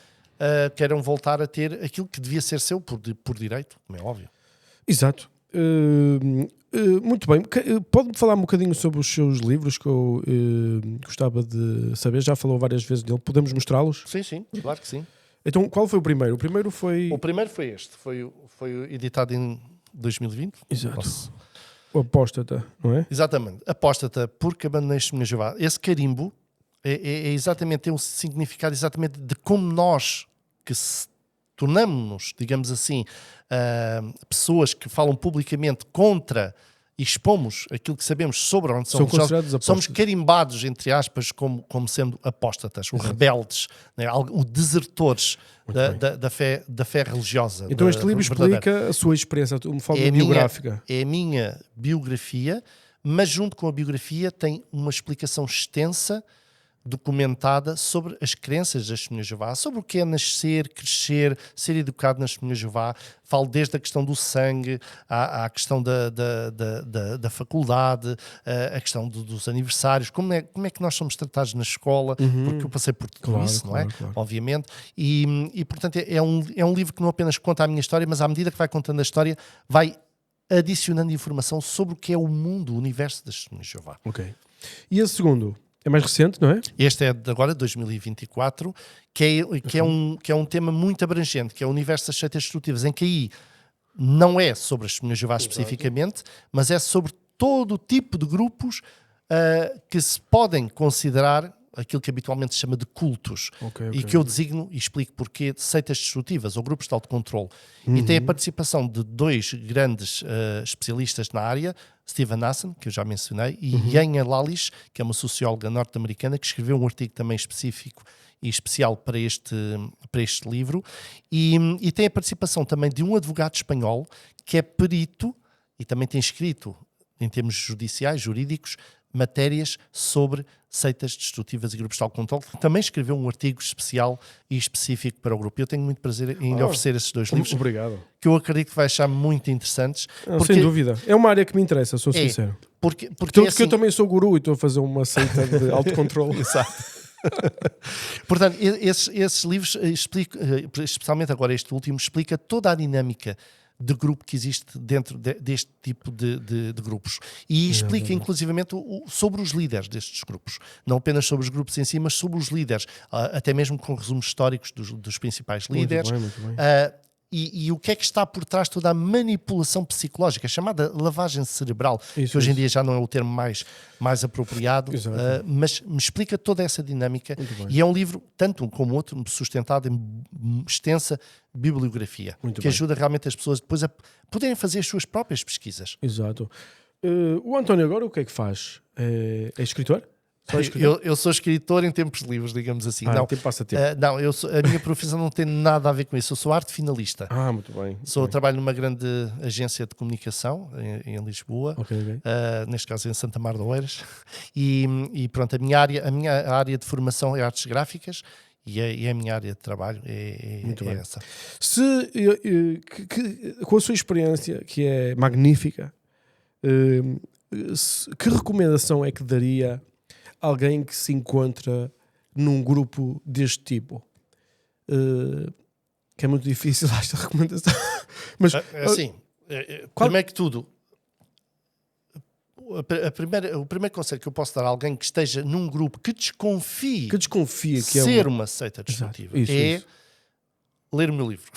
queiram voltar a ter aquilo que devia ser seu por direito, como é óbvio. Exato. Muito bem. Pode-me falar um bocadinho sobre os seus livros, que eu gostava de saber? Já falou várias vezes dele. Podemos mostrá-los? Sim, claro que sim. Então, qual foi o primeiro? O primeiro foi este. Foi editado em 2020. Exato. Nossa. O Apóstata, não é? Exatamente. Apóstata, porque abandonei testemunha de Jeová. Esse carimbo é exatamente, tem um significado exatamente de como nós que tornamos-nos, digamos assim, pessoas que falam publicamente contra e expomos aquilo que sabemos sobre a organização religiosa, somos carimbados, entre aspas, como sendo apóstatas, ou rebeldes, né? Ou desertores da fé religiosa. Então este livro explica a sua experiência de uma forma biográfica. É a minha biografia, mas junto com a biografia tem uma explicação extensa, documentada sobre as crenças das testemunhas de Jeová, sobre o que é nascer, crescer, ser educado nas testemunhas de Jeová. Falo desde a questão do sangue, à questão da faculdade, a questão dos aniversários, como é que nós somos tratados na escola, porque eu passei por tudo isso, não é? Claro. Obviamente. E portanto, é um livro que não apenas conta a minha história, mas à medida que vai contando a história, vai adicionando informação sobre o que é o mundo, o universo das testemunhas de Jeová. Ok. E a segundo? É mais recente, não é? Este é de agora, 2024, que é um tema muito abrangente, que é o universo das seitas destrutivas, em que aí não é sobre as testemunhas de Jeová especificamente, mas é sobre todo o tipo de grupos que se podem considerar aquilo que habitualmente se chama de cultos, e que eu designo e explico porquê de seitas destrutivas ou grupos de autocontrole. E tem a participação de dois grandes especialistas na área, Steven Hassan, que eu já mencionei, e Janja Lalich, que é uma socióloga norte-americana, que escreveu um artigo também específico e especial para este livro, e tem a participação também de um advogado espanhol, que é perito, e também tem escrito, em termos judiciais, jurídicos, matérias sobre seitas destrutivas e grupos de autocontrole, que também escreveu um artigo especial e específico para o grupo. Eu tenho muito prazer em lhe oferecer esses dois livros. Obrigado. Que eu acredito que vai achar muito interessantes. Sem dúvida. É uma área que me interessa, sou sincero. Porque eu também sou guru e estou a fazer uma seita de autocontrole. Exato. Portanto, esses livros explicam, especialmente agora este último, explica toda a dinâmica de grupo que existe dentro deste tipo de grupos. E explica inclusivamente sobre os líderes destes grupos. Não apenas sobre os grupos em si, mas sobre os líderes. Até mesmo com resumos históricos dos principais líderes. Muito bem. E o que é que está por trás de toda a manipulação psicológica, chamada lavagem cerebral, que hoje em dia já não é o termo mais apropriado, mas me explica toda essa dinâmica. E é um livro, tanto um como outro, sustentado em extensa bibliografia, que ajuda realmente as pessoas depois a poderem fazer as suas próprias pesquisas. Exato. O António agora o que é que faz? É escritor? Só escrever? Eu sou escritor em tempos livres, digamos assim. Não, tem passatempo. Não, a minha profissão não tem nada a ver com isso. Eu sou arte finalista. Muito bem. Trabalho numa grande agência de comunicação em Lisboa, Ok. neste caso em Santa Mar de Oeiras. E pronto, a minha área de formação é artes gráficas e a minha área de trabalho é essa. Com a sua experiência, que é magnífica, que recomendação é que daria a alguém que se encontra num grupo deste tipo? Que é muito difícil esta recomendação. Mas, assim, primeiro que tudo, o primeiro conselho que eu posso dar a alguém que esteja num grupo que desconfie que ser uma seita destrutiva isso. ler o meu livro.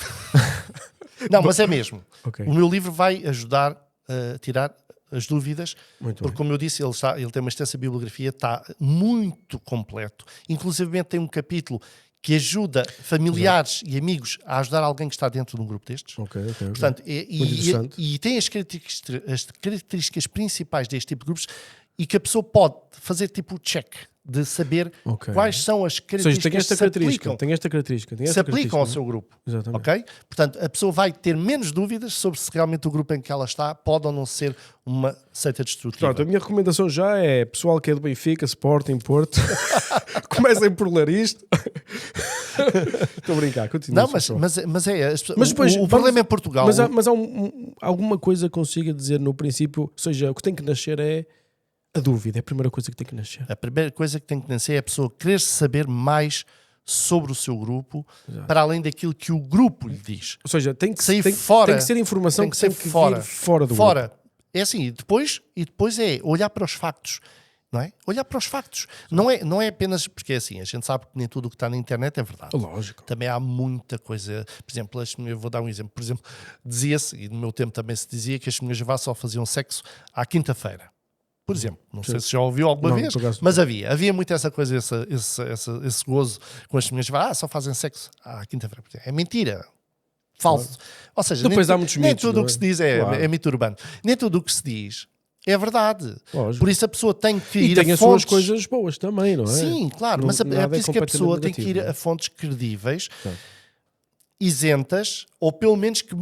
Não, mas é mesmo. Okay. O meu livro vai ajudar a tirar as dúvidas, muito porque bem. como eu disse, ele tem uma extensa bibliografia, está muito completo. Inclusive tem um capítulo que ajuda familiares e amigos a ajudar alguém que está dentro de um grupo destes. Ok. Portanto, e tem as características principais deste tipo de grupos e que a pessoa pode fazer tipo o check de saber quais são as características que tem esta característica. Se aplicam ao seu grupo. Exatamente. Ok? Portanto, a pessoa vai ter menos dúvidas sobre se realmente o grupo em que ela está pode ou não ser uma seita destrutiva. Pronto, a minha recomendação já é pessoal que é do Benfica, Sporting, Porto, comecem por ler isto. Estou a brincar, continua. Não, mas depois, o problema é Portugal. Mas há alguma coisa que consiga dizer no princípio, ou seja, o que tem que nascer é a dúvida, é a primeira coisa que tem que nascer. A primeira coisa que tem que nascer é a pessoa querer saber mais sobre o seu grupo, para além daquilo que o grupo lhe diz. Ou seja, tem que ser informação tem que ser fora do grupo. É assim, e depois é olhar para os factos. Não é? Olhar para os factos. Não é apenas... Porque é assim, a gente sabe que nem tudo o que está na internet é verdade. Lógico. Também há muita coisa... Por exemplo, eu vou dar um exemplo. Por exemplo, dizia-se, e no meu tempo também se dizia, que as senhoras de vá só faziam sexo à quinta-feira. Por exemplo, não sei se já ouviu alguma vez, mas havia muito essa coisa, esse gozo com as mulheres, só fazem sexo à quinta-feira. É mentira. Falso. Ou seja, depois há muitos mitos, nem tudo o que se diz é mito urbano. Nem tudo o que se diz é verdade. Lógico. Por isso a pessoa tem que ir a fontes... E tem as suas coisas boas também, não é? Sim, claro, mas é por isso que a pessoa tem que ir a fontes credíveis, isentas, ou pelo menos que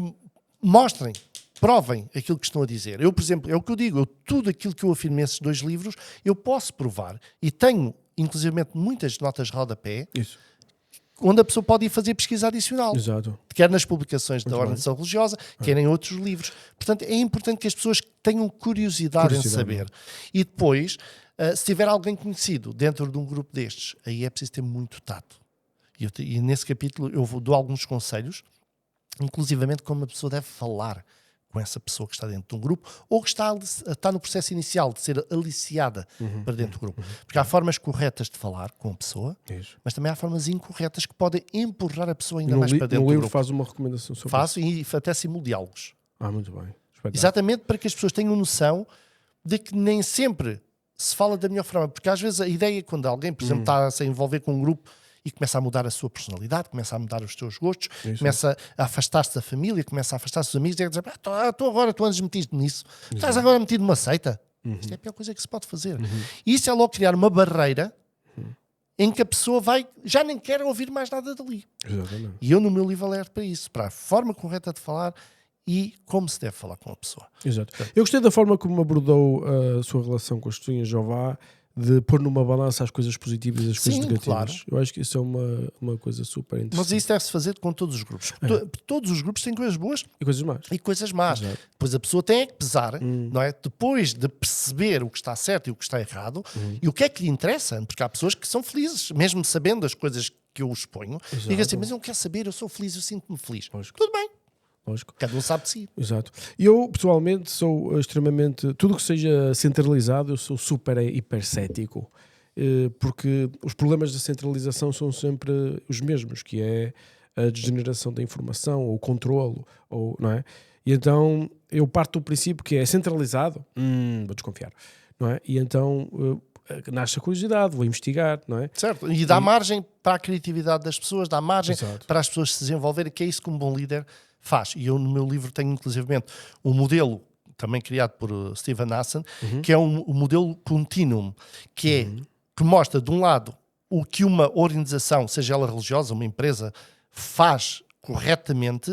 mostrem, provem aquilo que estão a dizer. Eu, por exemplo, é o que eu digo, tudo aquilo que eu afirmo nesses 2 livros, eu posso provar. E tenho, inclusivamente, muitas notas de rodapé, onde a pessoa pode ir fazer pesquisa adicional. Exato. Quer nas publicações da Organização Religiosa, quer em outros livros. Portanto, é importante que as pessoas tenham curiosidade em saber. E depois, se tiver alguém conhecido dentro de um grupo destes, aí é preciso ter muito tato. E nesse capítulo eu dou alguns conselhos, inclusivamente como a pessoa deve falar com essa pessoa que está dentro de um grupo ou que está no processo inicial de ser aliciada para dentro do grupo. Porque há formas corretas de falar com a pessoa, mas também há formas incorretas que podem empurrar a pessoa ainda mais para dentro do grupo. No livro faz uma recomendação sobre Faço e até simulo diálogos. Muito bem. Exatamente para que as pessoas tenham noção de que nem sempre se fala da melhor forma. Porque às vezes a ideia, quando alguém, por exemplo, está a se envolver com um grupo e começa a mudar a sua personalidade, começa a mudar os seus gostos, começa a afastar-se da família, começa a afastar-se dos amigos, e a dizer, tu andas metido nisso, estás agora metido numa seita. Isto é a pior coisa que se pode fazer. E isso é logo criar uma barreira em que a pessoa já nem quer ouvir mais nada dali. Exatamente. E eu no meu livro alerto para isso, para a forma correta de falar e como se deve falar com a pessoa. Exato. Eu gostei da forma como abordou a sua relação com as testemunhas de Jeová, de pôr numa balança as coisas positivas e as coisas negativas. Claro. Eu acho que isso é uma coisa super interessante. Mas isso deve-se fazer com todos os grupos. Todos os grupos têm coisas boas e coisas más. Exato. Depois a pessoa tem que pesar, não é? Depois de perceber o que está certo e o que está errado e o que é que lhe interessa. Porque há pessoas que são felizes, mesmo sabendo as coisas que eu exponho. E dizem assim, mas eu não quero saber, eu sou feliz, eu sinto-me feliz. Lógico. Tudo bem. Lógico. Cada um sabe de si. Exato. Eu, pessoalmente, sou extremamente... Tudo que seja centralizado, eu sou super hipercético. Porque os problemas da centralização são sempre os mesmos, que é a degeneração da informação, ou o controlo, não é? E então, eu parto do princípio que é centralizado, vou desconfiar, não é? E então... nasce a curiosidade, vou investigar, não é? Certo, e dá margem para a criatividade das pessoas, dá margem para as pessoas se desenvolverem, que é isso que um bom líder faz. E eu no meu livro tenho inclusivamente um modelo, também criado por Steven Hassan, que é um modelo continuum, que é que mostra, de um lado, o que uma organização, seja ela religiosa, uma empresa, faz corretamente,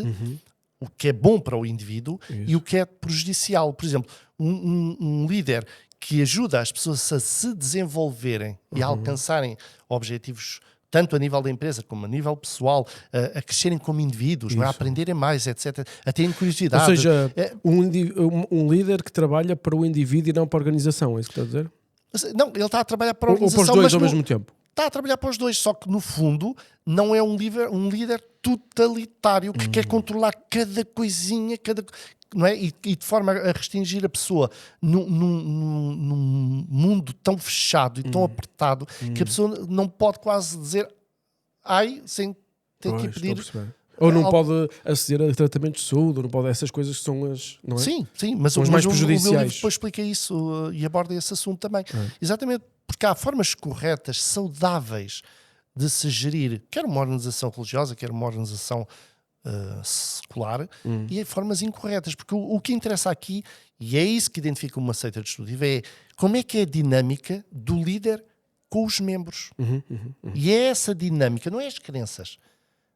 o que é bom para o indivíduo e o que é prejudicial. Por exemplo, um líder que ajuda as pessoas a se desenvolverem e a alcançarem objetivos tanto a nível da empresa como a nível pessoal, a crescerem como indivíduos, não é? A aprenderem mais, etc. A terem curiosidade. Ou seja, um líder que trabalha para o indivíduo e não para a organização, é isso que está a dizer? Não, ele está a trabalhar para a organização. Ou para os dois ao mesmo tempo? Está a trabalhar para os dois, só que no fundo não é um líder totalitário que quer controlar cada coisinha, não é? E de forma a restringir a pessoa num mundo tão fechado e tão apertado que a pessoa não pode quase dizer ai sem ter que pedir. Ou não pode aceder a tratamentos de saúde, ou não pode, essas coisas que são as... Não é? Sim, mas os mais prejudiciais. O meu livro depois explica isso e aborda esse assunto também. Exatamente porque há formas corretas, saudáveis de se gerir, quer uma organização religiosa, quer uma organização secular, e há formas incorretas, porque o que interessa aqui, e é isso que identifica uma seita destrutiva, é como é que é a dinâmica do líder com os membros. E é essa dinâmica, não é as crenças.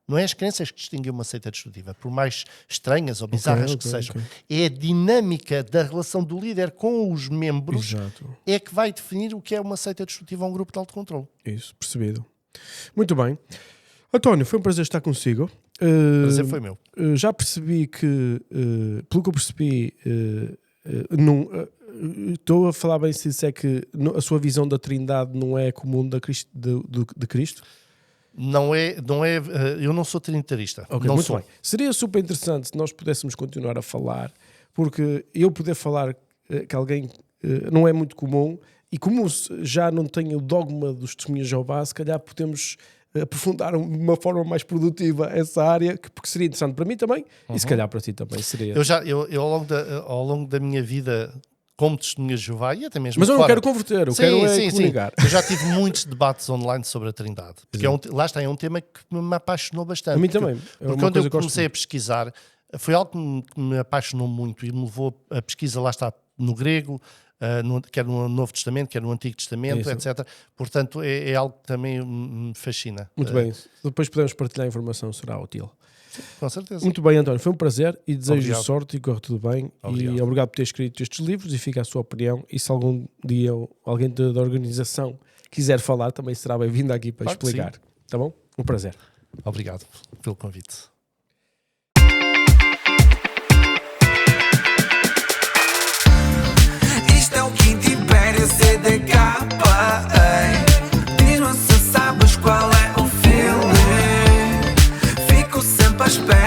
Não é as crenças que distinguem uma seita destrutiva, por mais estranhas ou bizarras que sejam. É a dinâmica da relação do líder com os membros é que vai definir o que é uma seita destrutiva ou um grupo de autocontrole. Isso, percebido. Muito bem. António, foi um prazer estar consigo. Prazer foi meu. Já percebi que, pelo que eu percebi, estou a falar bem se disser que a sua visão da Trindade não é comum de Cristo? Não é, eu não sou trinitarista. Okay, não muito sou. bem. Seria super interessante se nós pudéssemos continuar a falar, porque eu poder falar que alguém não é muito comum, e como já não tenho o dogma dos testemunhos de Jeová, se calhar podemos aprofundar de uma forma mais produtiva essa área, porque seria interessante para mim também, e se calhar para ti também seria. Eu ao longo da minha vida como testemunha de Jeová e até mesmo mas eu não fora. quero converter, eu quero comunicar. Eu já tive muitos debates online sobre a Trindade, porque lá está, é um tema que me apaixonou bastante. A mim também. Porque quando eu comecei a pesquisar, foi algo que me apaixonou muito e me levou a pesquisa, lá está, no grego, quer no Novo Testamento, quer no Antigo Testamento, etc. Portanto, é algo que também me fascina. Muito bem. Depois podemos partilhar a informação, será útil. Com certeza. Muito bem, António, foi um prazer e desejo Obrigado. sorte e corre tudo bem. Obrigado. E obrigado por ter escrito estes livros e fica a sua opinião. E se algum dia alguém da organização quiser falar, também será bem-vindo aqui para explicar. Tá bom? Um prazer. Obrigado pelo convite. Isto é o Quinto Império CDK. Diz-me se sabes qual é o filme. Fico sempre à espera.